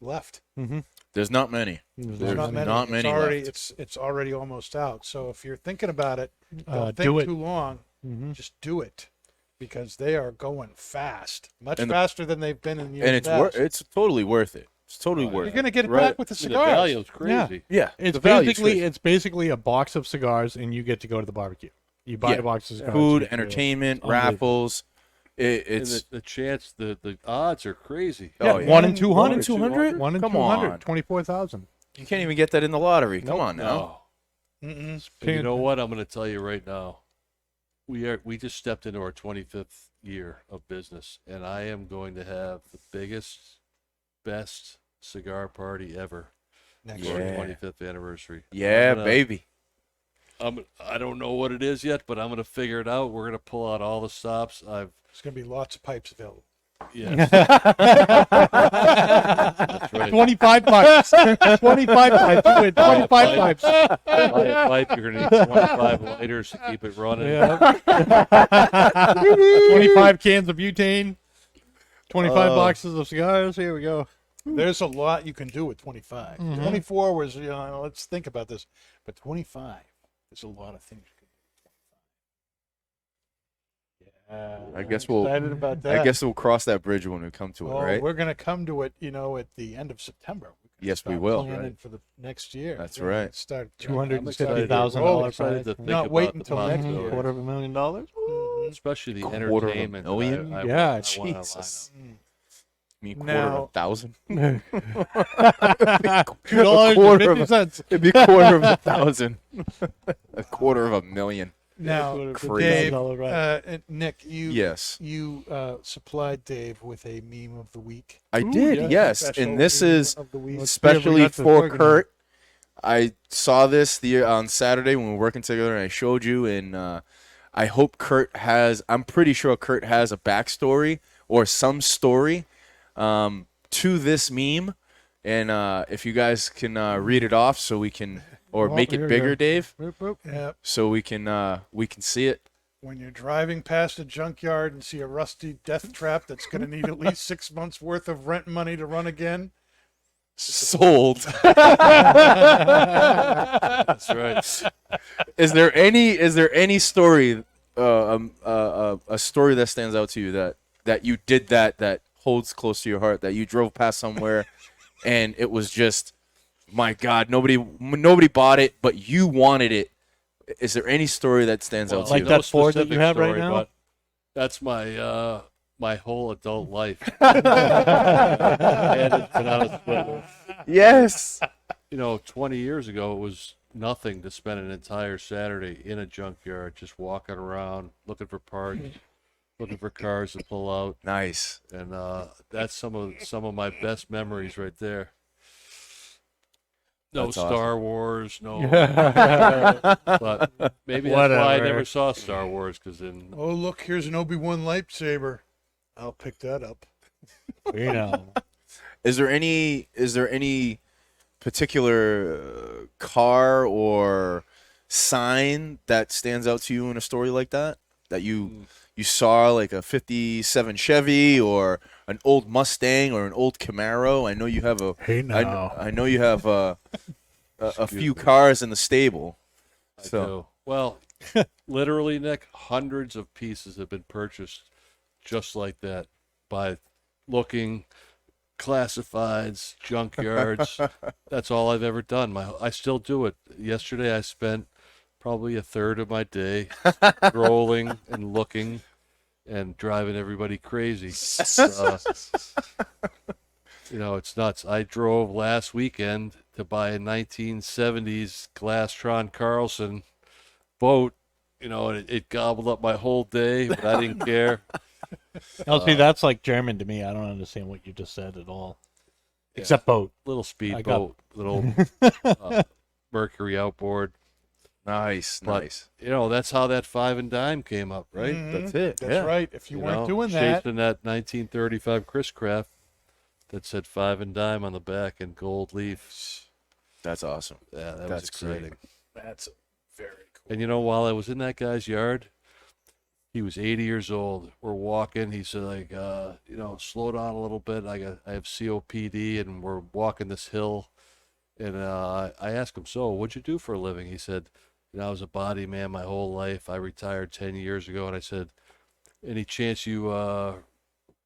left. Mm-hmm. There's not many. There's There's not many. not many it's already left. it's already almost out. So if you're thinking about it, don't do think it. too long. Mm-hmm. Just do it, because they are going fast, much And faster than they've been in years And it's past. it's totally worth it. It's totally worth You're it. gonna get it Right. back with the The cigars. value is crazy. Yeah. It's the value's basically a box of cigars, and you get to go to the barbecue. You buy Yeah. the box of cigars. food, you get to- entertainment, Unbelievable. raffles. And It's the chance, the odds are crazy. Yeah, oh, yeah. 1 in 200. 1 in 200? 1 in Come 200. on. 24,000. you can't even get that in the lottery. Come on now. No. Mm-mm. And you know what? I'm going to tell you right now. We just stepped into our 25th year of business, and I am going to have the biggest, best cigar party ever Next for year. our 25th anniversary. Yeah, I'm gonna- baby. I don't know what it is yet, but I'm going to figure it out. We're going to pull out all the stops. There's gonna be lots of pipes available. Yes, that's right. 25 bucks. 25 bucks. 25 bucks. Buy a pipe, you're going to need 25 lighters to keep it running. Yeah. 25 cans of butane. 25 boxes of cigars. Here we go. There's a lot you can do with 25. Mm-hmm. 24 was, let's think about this, but 25, there's a lot of things you can I guess we'll. excited about that. I guess we'll cross that bridge when we come to it, Oh, right? we're going to come to it, at the end of September. We can Yes, we start will. planning Right. for the next year. That's We're gonna right. Start $250,000 excited to prize. think Not about wait the until next possibilities. year. $250,000. Especially the Quarter of a entertainment. million? I Yeah, wanna line Jesus. up. I mean, quarter of Now- 1,000. $2.50. It'd be a quarter of 1,000. A quarter of 1,000,000. Now, Crazy. Dave, Nick, Yes, you supplied Dave with a meme of the week. I Ooh, did. yeah. Yes, Special and this meme is of the week. Let's see if we especially got this for working. Kurt. I saw this on Saturday when we were working together, and I showed you. And I hope Kurt has. I'm pretty sure Kurt has a backstory or some story to this meme. And if you guys can read it off, so we can, or Oh, make here it we bigger, go. Dave, Yeah. so we can see it. When you're driving past a junkyard and see a rusty death trap that's going to need at least 6 months worth of rent money to run again, Sold. That's right. Is there any story, a story that stands out to you that you did that holds close to your heart, that you drove past somewhere and it was just, my God, nobody bought it, but you wanted it? Is there any story that stands out to Like you? that Ford that you specific have right story, now? but that's my my whole adult life. And it's been on a split. Yes. 20 years ago, it was nothing to spend an entire Saturday in a junkyard, just walking around, looking for parts, looking for cars to pull out. Nice. And that's some of my best memories right there. No That's awesome. Star Wars, no. But maybe that's why I Whatever. never saw Star Wars, because in Oh, look, here's an Obi-Wan lightsaber. I'll pick that up. You know. Is there any particular car or sign that stands out to you in a story like that? That you saw, like a 57 Chevy or an old Mustang or an old Camaro? I know you have Hey, now. I know you have a few cars in the stable. So So, well, literally, Nick, hundreds of pieces have been purchased just like that by looking classifieds, junkyards. That's all I've ever done. I still do it. Yesterday, I spent probably a third of my day scrolling and looking and driving everybody crazy. It's nuts. I drove last weekend to buy a 1970s Glastron Carlson boat, and it gobbled up my whole day, but I didn't care. No, see, that's like German to me. I don't understand what you just said at all. Except boat. Little I got- speedboat, little Mercury outboard. nice, But, nice. That's how that Five and Dime came up, right? Mhm. That's it. That's yeah. right. If you weren't doing that, chasing that 1935 Chris Craft that said Five and Dime on the back in gold leaf. That's awesome. Yeah, that was That's great. exciting. that's very cool. And while I was in that guy's yard, he was 80 years old. We're walking. He said, slow down a little bit. I have COPD, and we're walking this hill. And I asked him, so what'd you do for a living? He said, I was a body man my whole life. I retired 10 years ago. And I said, any chance you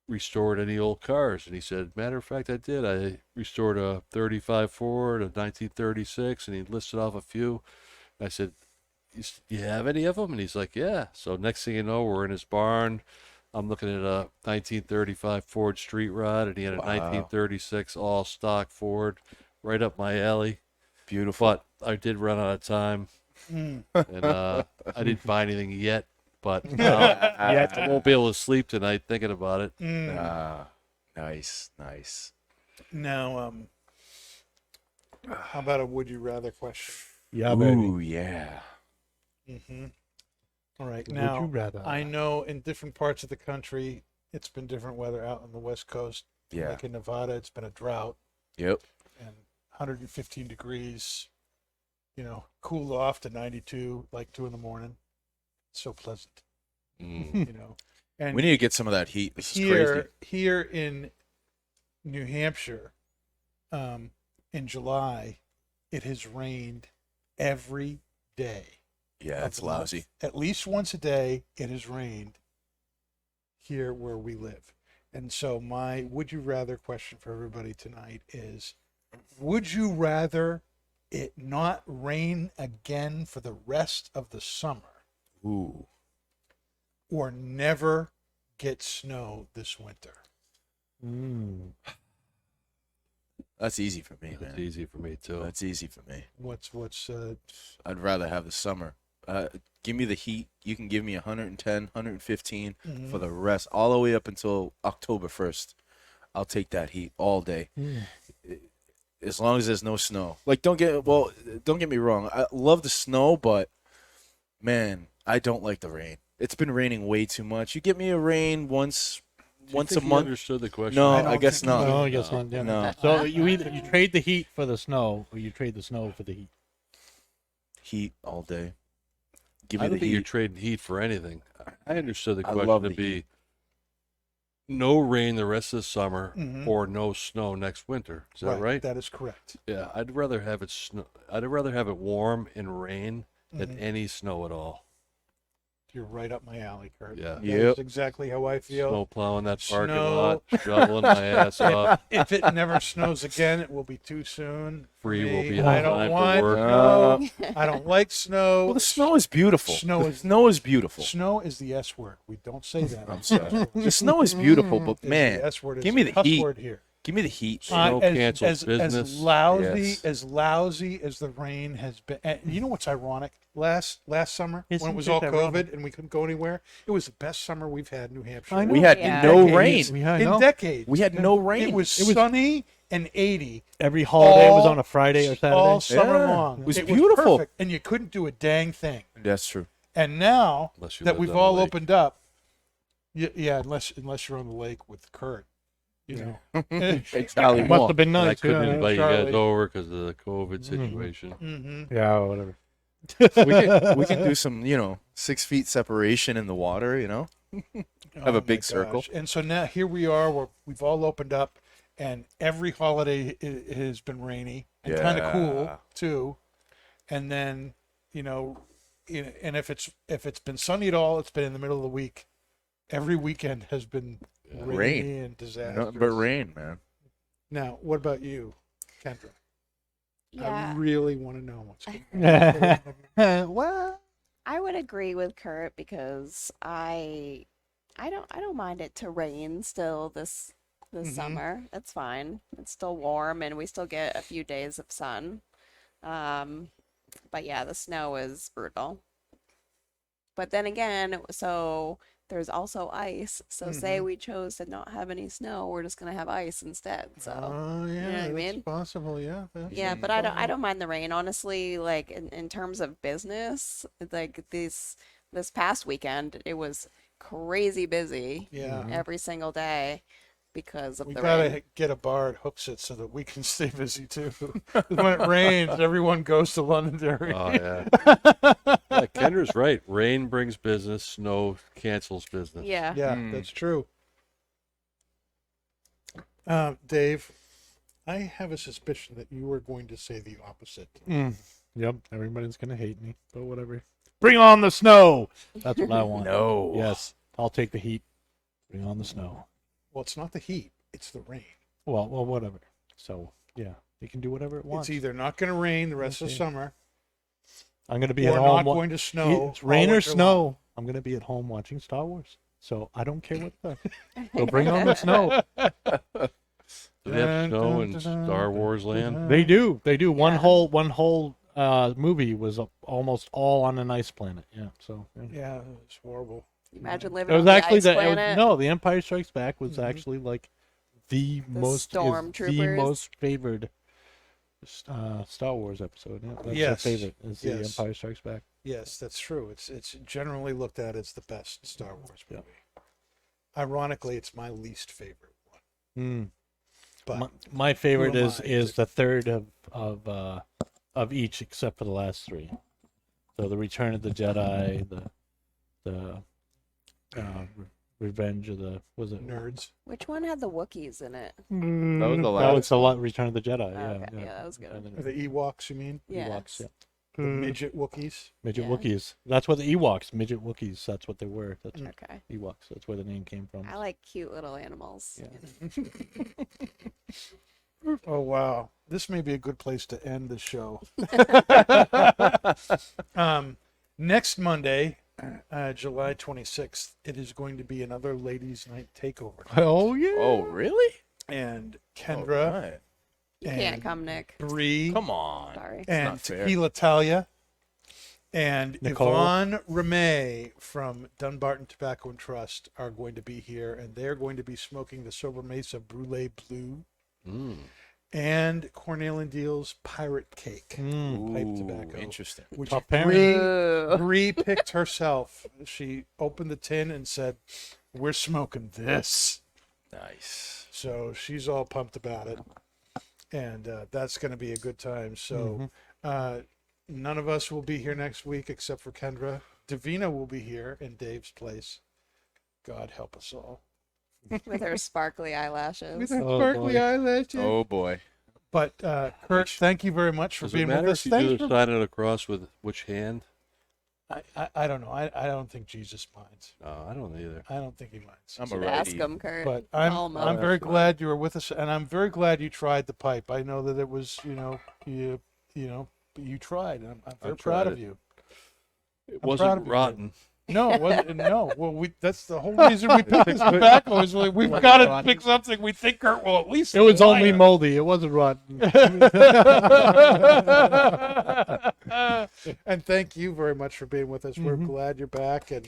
restored any old cars? And he said, matter of fact, I did. I restored a 35 Ford, a 1936, and he listed off a few. And I said, you have any of them? And he's like, yeah. So next thing you know, we're in his barn. I'm looking at a 1935 Ford Street Rod, and he had a 1936 all stock Ford right up my alley. Beautiful. But I did run out of time, and I didn't buy anything yet. But I won't be able to sleep tonight thinking about it. Nice, nice. Now, how about a would you rather question? Yeah, baby. Ooh, yeah. All right. Would Now, you rather? I know in different parts of the country, it's been different weather out on the West Coast. Yeah. Like in Nevada, it's been a drought Yep. and 115 degrees, cooled off to 92, like 2 in the morning. So pleasant, And We need to get some of that heat. This is crazy. here in New Hampshire, in July, it has rained every day. Yeah, of it's the month. lousy. At least once a day, it has rained here where we live. And so my would you rather question for everybody tonight is, would you rather it not rain again for the rest of the summer Ooh. or never get snow this winter? That's easy for me, It's man. easy for me too. That's easy for me. What's I'd rather have the summer. Give me the heat. You can give me 110, 115 for the rest, all the way up until October 1st. I'll take that heat all day. As long as there's no snow. Like, don't get me wrong. I love the snow, but man, I don't like the rain. It's been raining way too much. You get me a rain once Do you a think he month. understood the question? No, I don't I guess think not. No, I guess not. Yeah. No. So you either you trade the heat for the snow, or you trade the snow for the heat. Heat all day. Give I me don't the think you're heat. trading heat for anything. I understood the I question love to the be heat. no rain the rest of the summer Mhm. or no snow next winter. Is that right? That is correct. Yeah, I'd rather have it snow. I'd rather have it warm and rain than any snow at all. You're right up my alley, Kurt. Yeah. That Yep. is exactly how I feel. Snow plowing that parking Snow. lot, shoveling my ass off. If it never snows again, it will be too soon. for Free will me. be I on don't time for want work. snow. I don't like snow. Well, the snow is beautiful. Snow The is- snow is beautiful. Snow is the S word. We don't say that. I'm sorry. The snow is beautiful, but Is man, the S word. give It's me a the cuss heat. word here. Give me the heat. Snow cancels business. As lousy Yes. as lousy as the rain has been. And you know what's ironic? Last summer when Isn't it was it all ironic? COVID and we couldn't go anywhere, it was the best summer we've had in New Hampshire. I know. We had Yeah. no Decades. rain. Yeah, I in know. decades. We had no rain. It was sunny and 80 Every holiday was all- on a Friday or Saturday. all summer Yeah. long. It was beautiful. perfect, and you couldn't do a dang thing. That's true. And now Unless you that lived we've on the all lake. opened up, yeah, unless you're on the lake with Kurt, you know. Hey, Charlie, Must Moore. have been And I nice. couldn't Yeah, invite you Charlie. guys over because of the COVID situation. Mm-hmm. yeah, whatever. we can do some, 6 feet separation in the water, Have a big circle. And so now here we are. We've all opened up, and every holiday has been rainy and kind of cool Yeah. too. And then and if it's been sunny at all, it's been in the middle of the week. Every weekend has been rainy Rain. and disastrous. Nothing but rain, man. Now, what about you, Kendra? I Yeah, really want to know what's going on. Well, I would agree with Kurt because I don't mind it to rain still this Mhm. summer. It's fine. It's still warm and we still get a few days of sun. But yeah, the snow is brutal. But then again, so there's also ice. So say we chose to not have any snow, we're just gonna have ice instead. So Oh, yeah, you know what I that's mean? possible. Yeah. that's yeah, but I possible. don't mind the rain. Honestly, like in terms of business, like this past weekend, it was crazy busy Yeah. every single day because of We the gotta rain. get a bar at Hooksett so that we can stay busy too. When it rains, everyone goes to Londonderry. Oh yeah. Yeah, Kendra's right. Rain brings business. Snow cancels business. Yeah. Yeah, that's true. Dave, I have a suspicion that you are going to say the opposite. Yep, everybody's gonna hate me, but whatever. Bring on the snow. That's what I want. No. Yes, I'll take the heat. Bring on the snow. Well, it's not the heat; it's the rain. Well, whatever. So yeah, you can do whatever it wants. It's either not going to rain the rest of Okay. summer, I'm gonna be or at home. not going to snow. It's rain all or winter long. snow. I'm gonna be at home watching Star Wars. So I don't care what the. So bring on the snow. Do they have snow in Star Wars land? They do. They do. One Yeah. whole movie was almost all on an ice planet. Yeah. So. Yeah. Yeah, it's horrible. Imagine It living was on the actually ice planet. no. The Empire Strikes Back was Mhm. actually like the most the stormtroopers. most favored Star Wars episode. Yeah, that's Yes. their favorite. Is the Yes. Empire Strikes Back. Yes, that's true. It's generally looked at as the best Star Wars Yeah. movie. Ironically, it's my least favorite one. Mm. But My favorite am is I is to- the third of each except for the last three. So the Return of the Jedi, the Revenge of the was it nerds. Which one had the Wookiees in it? That was the That last was the Return of the Jedi. Yeah, Okay, yeah, that was good. And then Or the Ewoks, you mean? Yeah. Ewoks, yeah. The midget Wookiees? Midget Yeah. Wookiees. That's what the Ewoks, midget Wookiees. That's what they were. That's Okay. Ewoks. That's where the name came from. I like cute little animals. Yeah. Oh, wow. This may be a good place to end the show. Next Monday, July 26th, it is going to be another Ladies' Night Takeover. Oh yeah. Oh, really? And Kendra Alright. You and can't come, Nick. Bree Come on. Sorry. and not fair. Tequila Talia and Nicole. Yvonne Ramey from Dunbarton Tobacco and Trust are going to be here, and they're going to be smoking the Sober Mesa Brûlée Blue Mm. and Cornell and Deal's Pirate Cake Mm. pipe Ooh, tobacco, interesting. which Top pairing. Bree picked herself. She opened the tin and said, "We're smoking this." Nice. So she's all pumped about it, and that's going to be a good time. So none of us will be here next week except for Kendra. Davina will be here in Dave's place. God help us all. With her sparkly eyelashes. With her Oh, sparkly boy. eyelashes. Oh boy. But Kurt, thank you very much for Does being it matter with us. if you do Thanks the for... sign it across with which hand? I don't know. I don't think Jesus minds. No, I don't either. I don't think he minds. I'm a Should ask righty. him, Kurt. But Call him I'm up. very glad you were with us, and I'm very glad you tried the pipe. I know that it was, you tried. And I'm very proud tried of it. you. It proud of wasn't you, rotten. No, it wasn't. No. Well, that's the whole reason we picked this tobacco is like, we've got to pick something we think Kurt will at least. It was try only it. moldy. It wasn't rotten. And thank you very much for being with us. We're glad you're back and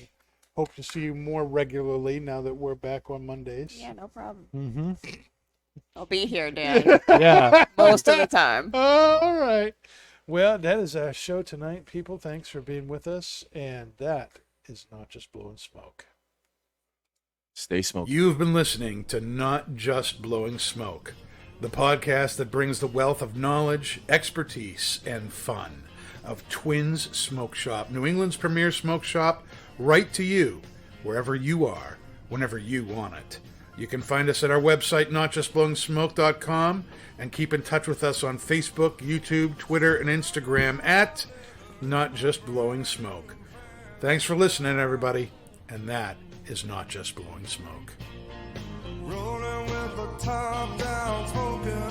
hope to see you more regularly now that we're back on Mondays. Yeah, no problem. Mm-hmm. I'll be here, Dan, Yeah. most of the time. All right. Well, that is our show tonight, people. Thanks for being with us. And that is Not Just Blowing Smoke. Stay smoking. You've been listening to Not Just Blowing Smoke, the podcast that brings the wealth of knowledge, expertise, and fun of Twins Smoke Shop, New England's premier smoke shop, right to you, wherever you are, whenever you want it. You can find us at our website, notjustblowingsmoke.com, and keep in touch with us on Facebook, YouTube, Twitter, and Instagram at Not Just Blowing Smoke. Thanks for listening, everybody, and that is Not Just Blowing Smoke. Rolling with the top down, smoking